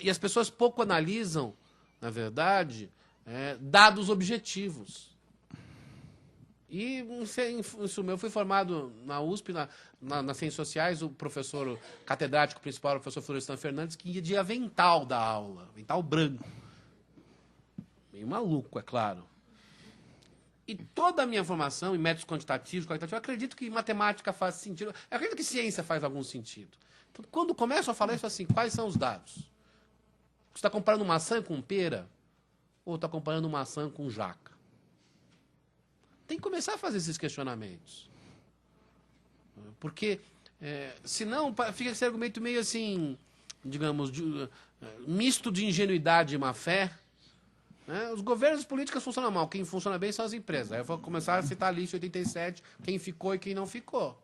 E as pessoas pouco analisam, na verdade, dados objetivos. E isso eu fui formado na USP, nas Ciências Sociais, o professor catedrático principal, o professor Florestan Fernandes, que ia de avental da aula, avental branco. Meio maluco, é claro. E toda a minha formação em métodos quantitativos, qualitativos, eu acredito que matemática faz sentido, eu acredito que ciência faz algum sentido. Então, quando começo a falar isso assim, quais são os dados? Você está comparando maçã com pera? Ou está comparando maçã com jaca? Tem que começar a fazer esses questionamentos. Porque, senão, fica esse argumento meio assim, digamos, misto de ingenuidade e má-fé. Né? Os governos políticos funcionam mal. Quem funciona bem são as empresas. Aí eu vou começar a citar a lista 87, quem ficou e quem não ficou.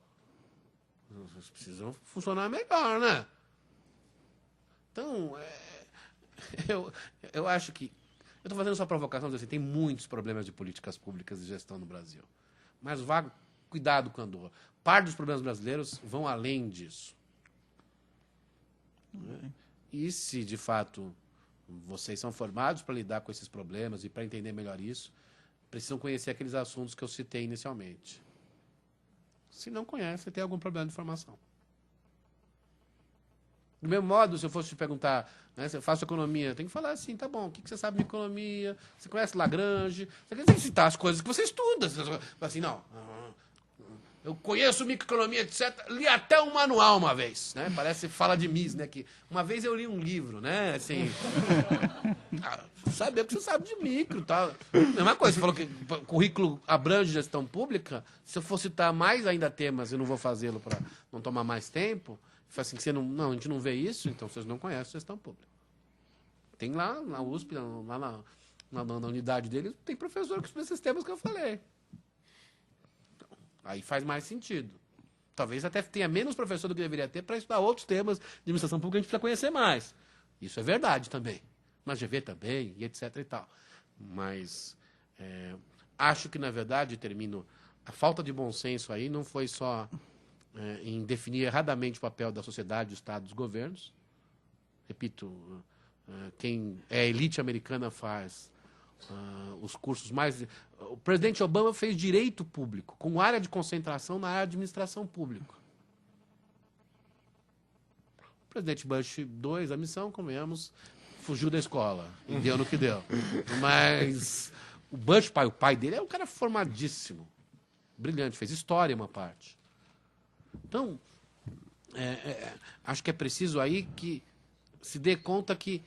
Eles precisam funcionar melhor, né? Então, eu acho que... Eu estou fazendo essa provocação, dizendo assim, tem muitos problemas de políticas públicas de gestão no Brasil. Mas cuidado quando parte dos problemas brasileiros vão além disso. E se, de fato, vocês são formados para lidar com esses problemas e para entender melhor isso, precisam conhecer aqueles assuntos que eu citei inicialmente. Se não conhece, tem algum problema de formação. Do mesmo modo, se eu fosse te perguntar, né, se eu faço economia, tem que falar assim, tá bom, o que você sabe de economia? Você conhece Lagrange? Você tem que citar as coisas que você estuda. Você fala assim, não, eu conheço microeconomia, etc. Li até um manual uma vez, né? Parece fala de Mises, né? Que uma vez eu li um livro, né? Assim, saber o que você sabe de micro, tal. Mesma coisa, você falou que o currículo abrange gestão pública. Se eu for citar mais ainda temas, eu não vou fazê-lo para não tomar mais tempo. Fala assim, que a gente não vê isso, então vocês não conhecem gestão pública. Tem lá na USP, lá na unidade dele, tem professor que estuda esses temas que eu falei. Aí faz mais sentido. Talvez até tenha menos professor do que deveria ter para estudar outros temas de administração pública que a gente precisa conhecer mais. Isso é verdade também. Na GV também, e etc. e tal. Mas acho que, na verdade, a falta de bom senso aí não foi só em definir erradamente o papel da sociedade, do Estado, dos governos. Repito, quem é elite americana faz os cursos mais... O presidente Obama fez direito público, com área de concentração na área de administração pública. O presidente Bush II, a missão, convenhamos, fugiu da escola, e deu no que deu. Mas o Bush, o pai dele, é um cara formadíssimo, brilhante, fez história uma parte. Então, acho que é preciso aí que se dê conta que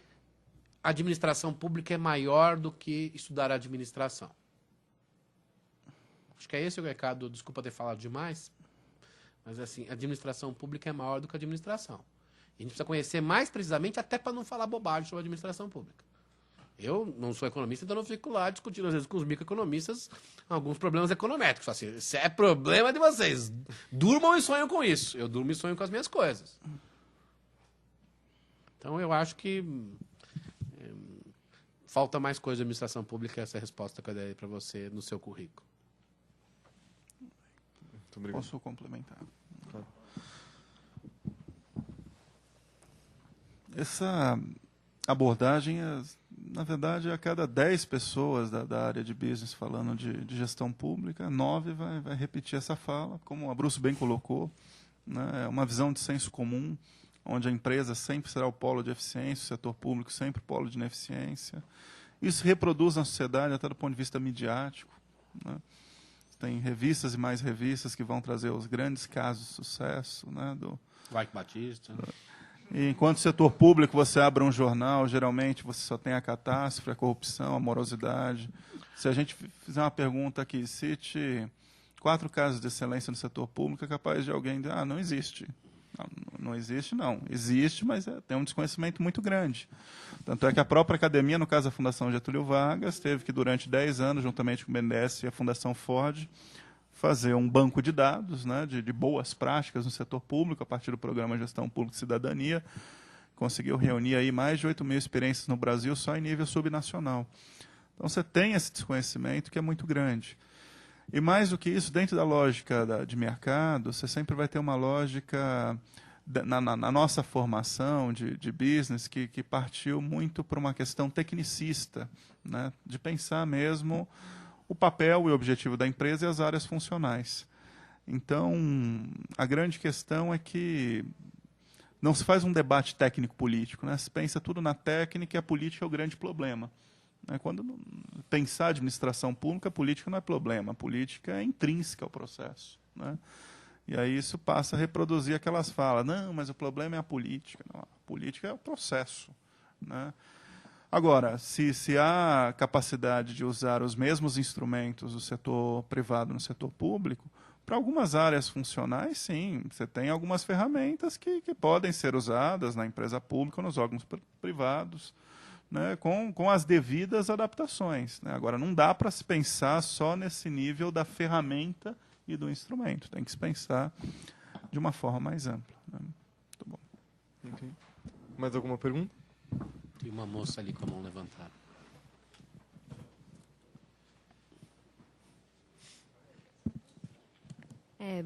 a administração pública é maior do que estudar a administração. Acho que é esse o recado, desculpa ter falado demais, mas assim, a administração pública é maior do que a administração. E a gente precisa conhecer mais precisamente, até para não falar bobagem sobre a administração pública. Eu não sou economista, então não fico lá discutindo, às vezes, com os microeconomistas alguns problemas econométricos. Assim, isso é problema de vocês. Durmam e sonham com isso. Eu durmo e sonho com as minhas coisas. Então, eu acho que falta mais coisa de administração pública, essa é a resposta que eu dei para você no seu currículo. Muito obrigado. Posso complementar? Claro. Essa abordagem, na verdade, a cada 10 pessoas da área de business falando de gestão pública, 9 vai repetir essa fala, como a Bruce bem colocou, né? É uma visão de senso comum, onde a empresa sempre será o polo de eficiência, o setor público sempre o polo de ineficiência. Isso reproduz na sociedade até do ponto de vista midiático, né? Tem revistas e mais revistas que vão trazer os grandes casos de sucesso, né? Like Batista. E enquanto setor público você abre um jornal, geralmente você só tem a catástrofe, a corrupção, a morosidade. Se a gente fizer uma pergunta aqui, cite 4 casos de excelência no setor público, é capaz de alguém dizer, não existe. Não existe, não. Existe, mas tem um desconhecimento muito grande. Tanto é que a própria academia, no caso da Fundação Getúlio Vargas, teve que, durante 10 anos, juntamente com o BNDES e a Fundação Ford, fazer um banco de dados, né, de boas práticas no setor público, a partir do Programa Gestão Pública e Cidadania. Conseguiu reunir aí mais de 8.000 experiências no Brasil, só em nível subnacional. Então, você tem esse desconhecimento que é muito grande. E mais do que isso, dentro da lógica de mercado, você sempre vai ter uma lógica, na nossa formação de business, que partiu muito para uma questão tecnicista, né, de pensar mesmo o papel e o objetivo da empresa e as áreas funcionais. Então, a grande questão é que não se faz um debate técnico-político, né? Se pensa tudo na técnica e a política é o grande problema. Quando pensar administração pública, a política não é problema, a política é intrínseca ao processo, né? E aí isso passa a reproduzir aquelas falas, não, mas o problema é a política. Não, a política é o processo, né? Agora, se há capacidade de usar os mesmos instrumentos do setor privado no setor público, para algumas áreas funcionais, sim, você tem algumas ferramentas que podem ser usadas na empresa pública ou nos órgãos privados, né, com as devidas adaptações, né? Agora, não dá para se pensar só nesse nível da ferramenta e do instrumento. Tem que se pensar de uma forma mais ampla, né? Muito bom. Okay. Mais alguma pergunta? Tem uma moça ali com a mão levantada.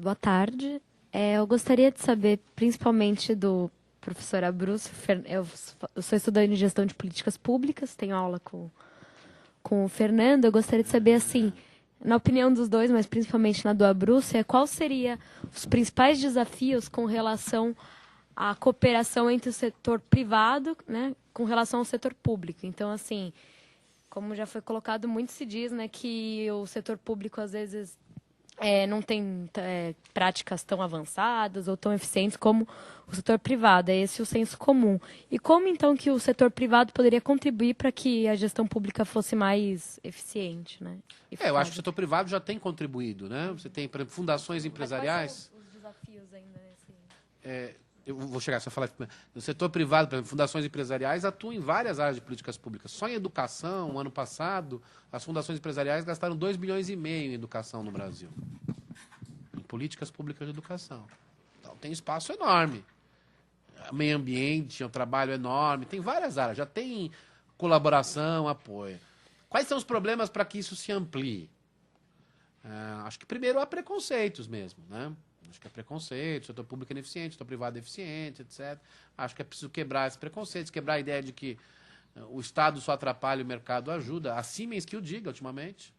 Boa tarde. Eu gostaria de saber, principalmente do professor Abruzzo, eu sou estudante de gestão de políticas públicas, tenho aula com o Fernando. Eu gostaria de saber, assim, na opinião dos dois, mas principalmente na do Abruzzo, qual seria os principais desafios com relação à cooperação entre o setor privado, né, com relação ao setor público. Então, assim, como já foi colocado, muito se diz, né, que o setor público, às vezes, não tem práticas tão avançadas ou tão eficientes como o setor privado. É esse o senso comum. E como, então, que o setor privado poderia contribuir para que a gestão pública fosse mais eficiente, né? Eu acho que o setor privado já tem contribuído, né? Você tem, por exemplo, fundações empresariais. Mas quais são os desafios ainda nesse... Eu vou chegar, só falar. No setor privado, por exemplo, fundações empresariais atuam em várias áreas de políticas públicas. Só em educação, ano passado, as fundações empresariais gastaram 2,5 bilhões em educação no Brasil. Em políticas públicas de educação. Então, tem espaço enorme. Meio ambiente, é um trabalho enorme. Tem várias áreas. Já tem colaboração, apoio. Quais são os problemas para que isso se amplie? Acho que, primeiro, há preconceitos mesmo, né? Acho que é preconceito, setor público é ineficiente, setor privado é eficiente, etc. Acho que é preciso quebrar esses preconceitos, quebrar a ideia de que o Estado só atrapalha e o mercado ajuda. A Siemens que o diga, ultimamente.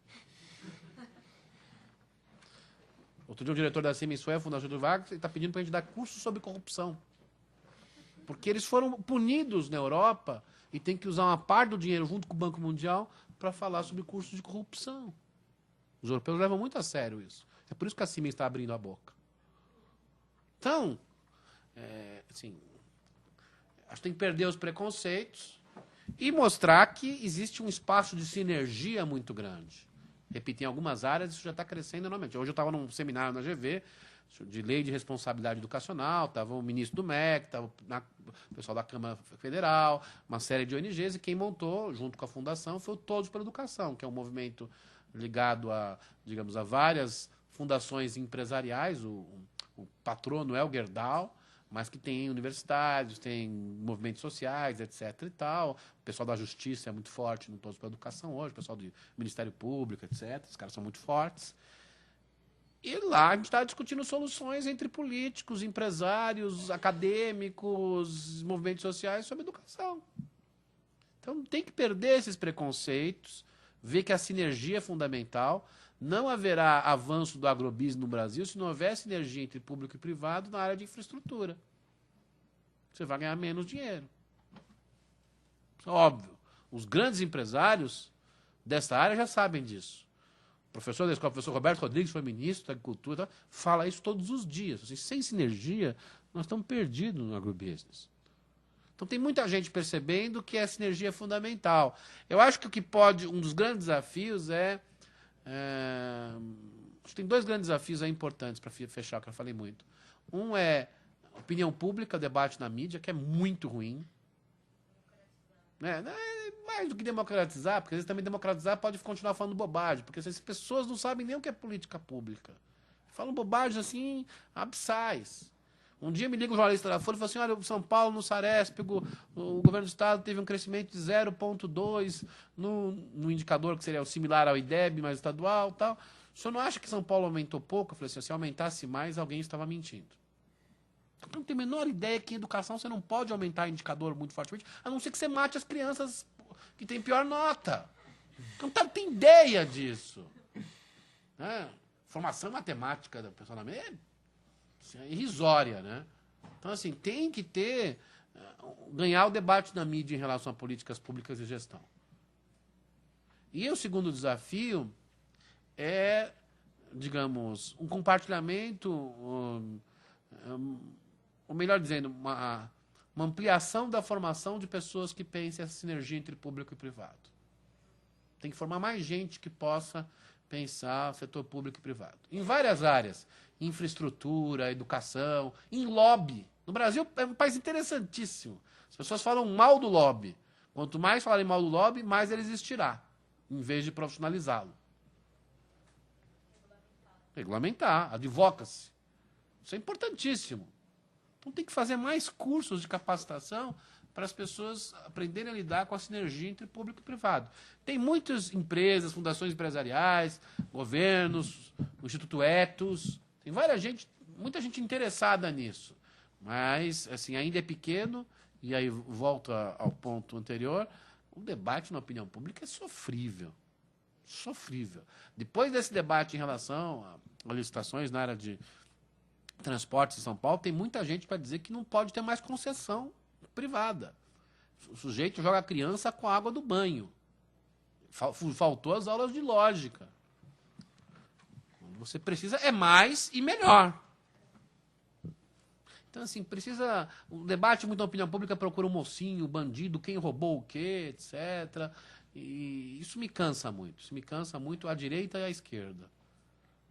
Outro dia o diretor da Siemens foi à Fundação do Vargas e está pedindo para a gente dar curso sobre corrupção. Porque eles foram punidos na Europa e tem que usar uma parte do dinheiro junto com o Banco Mundial para falar sobre cursos de corrupção. Os europeus levam muito a sério isso. É por isso que a Siemens está abrindo a boca. Então, assim, acho que tem que perder os preconceitos e mostrar que existe um espaço de sinergia muito grande. Repito, em algumas áreas isso já está crescendo enormemente. Hoje eu estava num seminário na GV de lei de responsabilidade educacional, estava o ministro do MEC, estava o pessoal da Câmara Federal, uma série de ONGs, e quem montou, junto com a Fundação, foi o Todos pela Educação, que é um movimento ligado a, digamos, a várias fundações empresariais. O patrono é o Gerdau, mas que tem universidades, tem movimentos sociais, etc. e tal. O pessoal da Justiça é muito forte no Todos pela Educação hoje, o pessoal do Ministério Público, etc. Os caras são muito fortes. E lá a gente está discutindo soluções entre políticos, empresários, acadêmicos, movimentos sociais sobre educação. Então tem que perder esses preconceitos, ver que a sinergia é fundamental. Não haverá avanço do agrobusiness no Brasil se não houver sinergia entre público e privado na área de infraestrutura. Você vai ganhar menos dinheiro. Óbvio. Os grandes empresários dessa área já sabem disso. O professor da escola, o professor Roberto Rodrigues, foi ministro da Agricultura, fala isso todos os dias. Assim, sem sinergia, nós estamos perdidos no agrobusiness. Então tem muita gente percebendo que a sinergia é fundamental. Eu acho que o que pode, um dos grandes desafios acho que tem dois grandes desafios importantes para fechar, que eu falei muito. Um é opinião pública, debate na mídia, que é muito ruim. Mais do que democratizar, porque às vezes também democratizar pode continuar falando bobagem, porque as pessoas não sabem nem o que é política pública. Falam bobagens assim, abissais. Um dia me liga um jornalista da Folha e fala assim: olha, o São Paulo, no Saresp, o governo do Estado teve um crescimento de 0,2 no indicador que seria similar ao IDEB, mas estadual e tal. O senhor não acha que São Paulo aumentou pouco? Eu falei assim: se aumentasse mais, alguém estava mentindo. Eu não tenho a menor ideia que em educação você não pode aumentar indicador muito fortemente, a não ser que você mate as crianças que têm pior nota. Não tem ideia disso. Formação matemática da pessoa é irrisória, né? Então, assim, tem que ganhar o debate na mídia em relação a políticas públicas e gestão. E o segundo desafio é, digamos, um compartilhamento, ou melhor dizendo, uma ampliação da formação de pessoas que pensem essa sinergia entre público e privado. Tem que formar mais gente que possa pensar setor público e privado. Em várias áreas. Infraestrutura, educação, em lobby. No Brasil é um país interessantíssimo. As pessoas falam mal do lobby. Quanto mais falarem mal do lobby, mais ele existirá, em vez de profissionalizá-lo. Regulamentar, advoca-se. Isso é importantíssimo. Então tem que fazer mais cursos de capacitação para as pessoas aprenderem a lidar com a sinergia entre público e privado. Tem muitas empresas, fundações empresariais, governos, o Instituto Etos, Tem muita gente interessada nisso. Mas, assim, ainda é pequeno, e aí volto ao ponto anterior, o debate na opinião pública é sofrível. Sofrível. Depois desse debate em relação a licitações na área de transportes em São Paulo, tem muita gente para dizer que não pode ter mais concessão privada. O sujeito joga a criança com a água do banho. Faltou as aulas de lógica. Você precisa é mais e melhor. Então, assim, precisa... O debate muito na opinião pública procura o mocinho, o bandido, quem roubou o quê, etc. E isso me cansa muito. Isso me cansa muito à direita e à esquerda.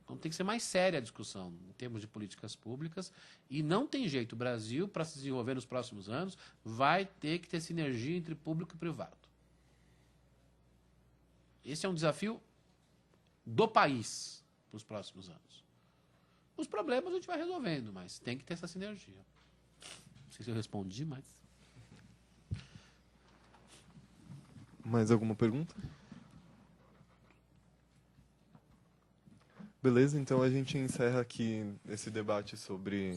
Então tem que ser mais séria a discussão em termos de políticas públicas. E não tem jeito. O Brasil, para se desenvolver nos próximos anos, vai ter que ter sinergia entre público e privado. Esse é um desafio do país para os próximos anos. Os problemas a gente vai resolvendo, mas tem que ter essa sinergia. Não sei se eu respondi, mas... Mais alguma pergunta? Beleza, então a gente encerra aqui esse debate sobre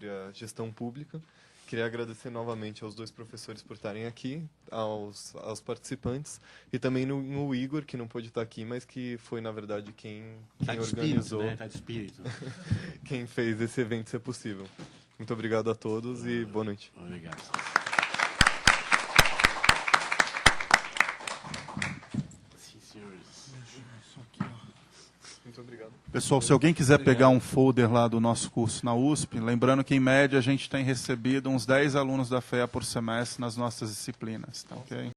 a gestão pública. Queria agradecer novamente aos dois professores por estarem aqui, aos participantes, e também no Igor, que não pôde estar aqui, mas que foi, na verdade, quem organizou, né? Tá de espírito. quem fez esse evento ser possível. Muito obrigado a todos e boa noite. Obrigado. Sim, senhores. Muito obrigado. Pessoal, se alguém quiser pegar um folder lá do nosso curso na USP, lembrando que, em média, a gente tem recebido uns 10 alunos da FEA por semestre nas nossas disciplinas. Tá, ok?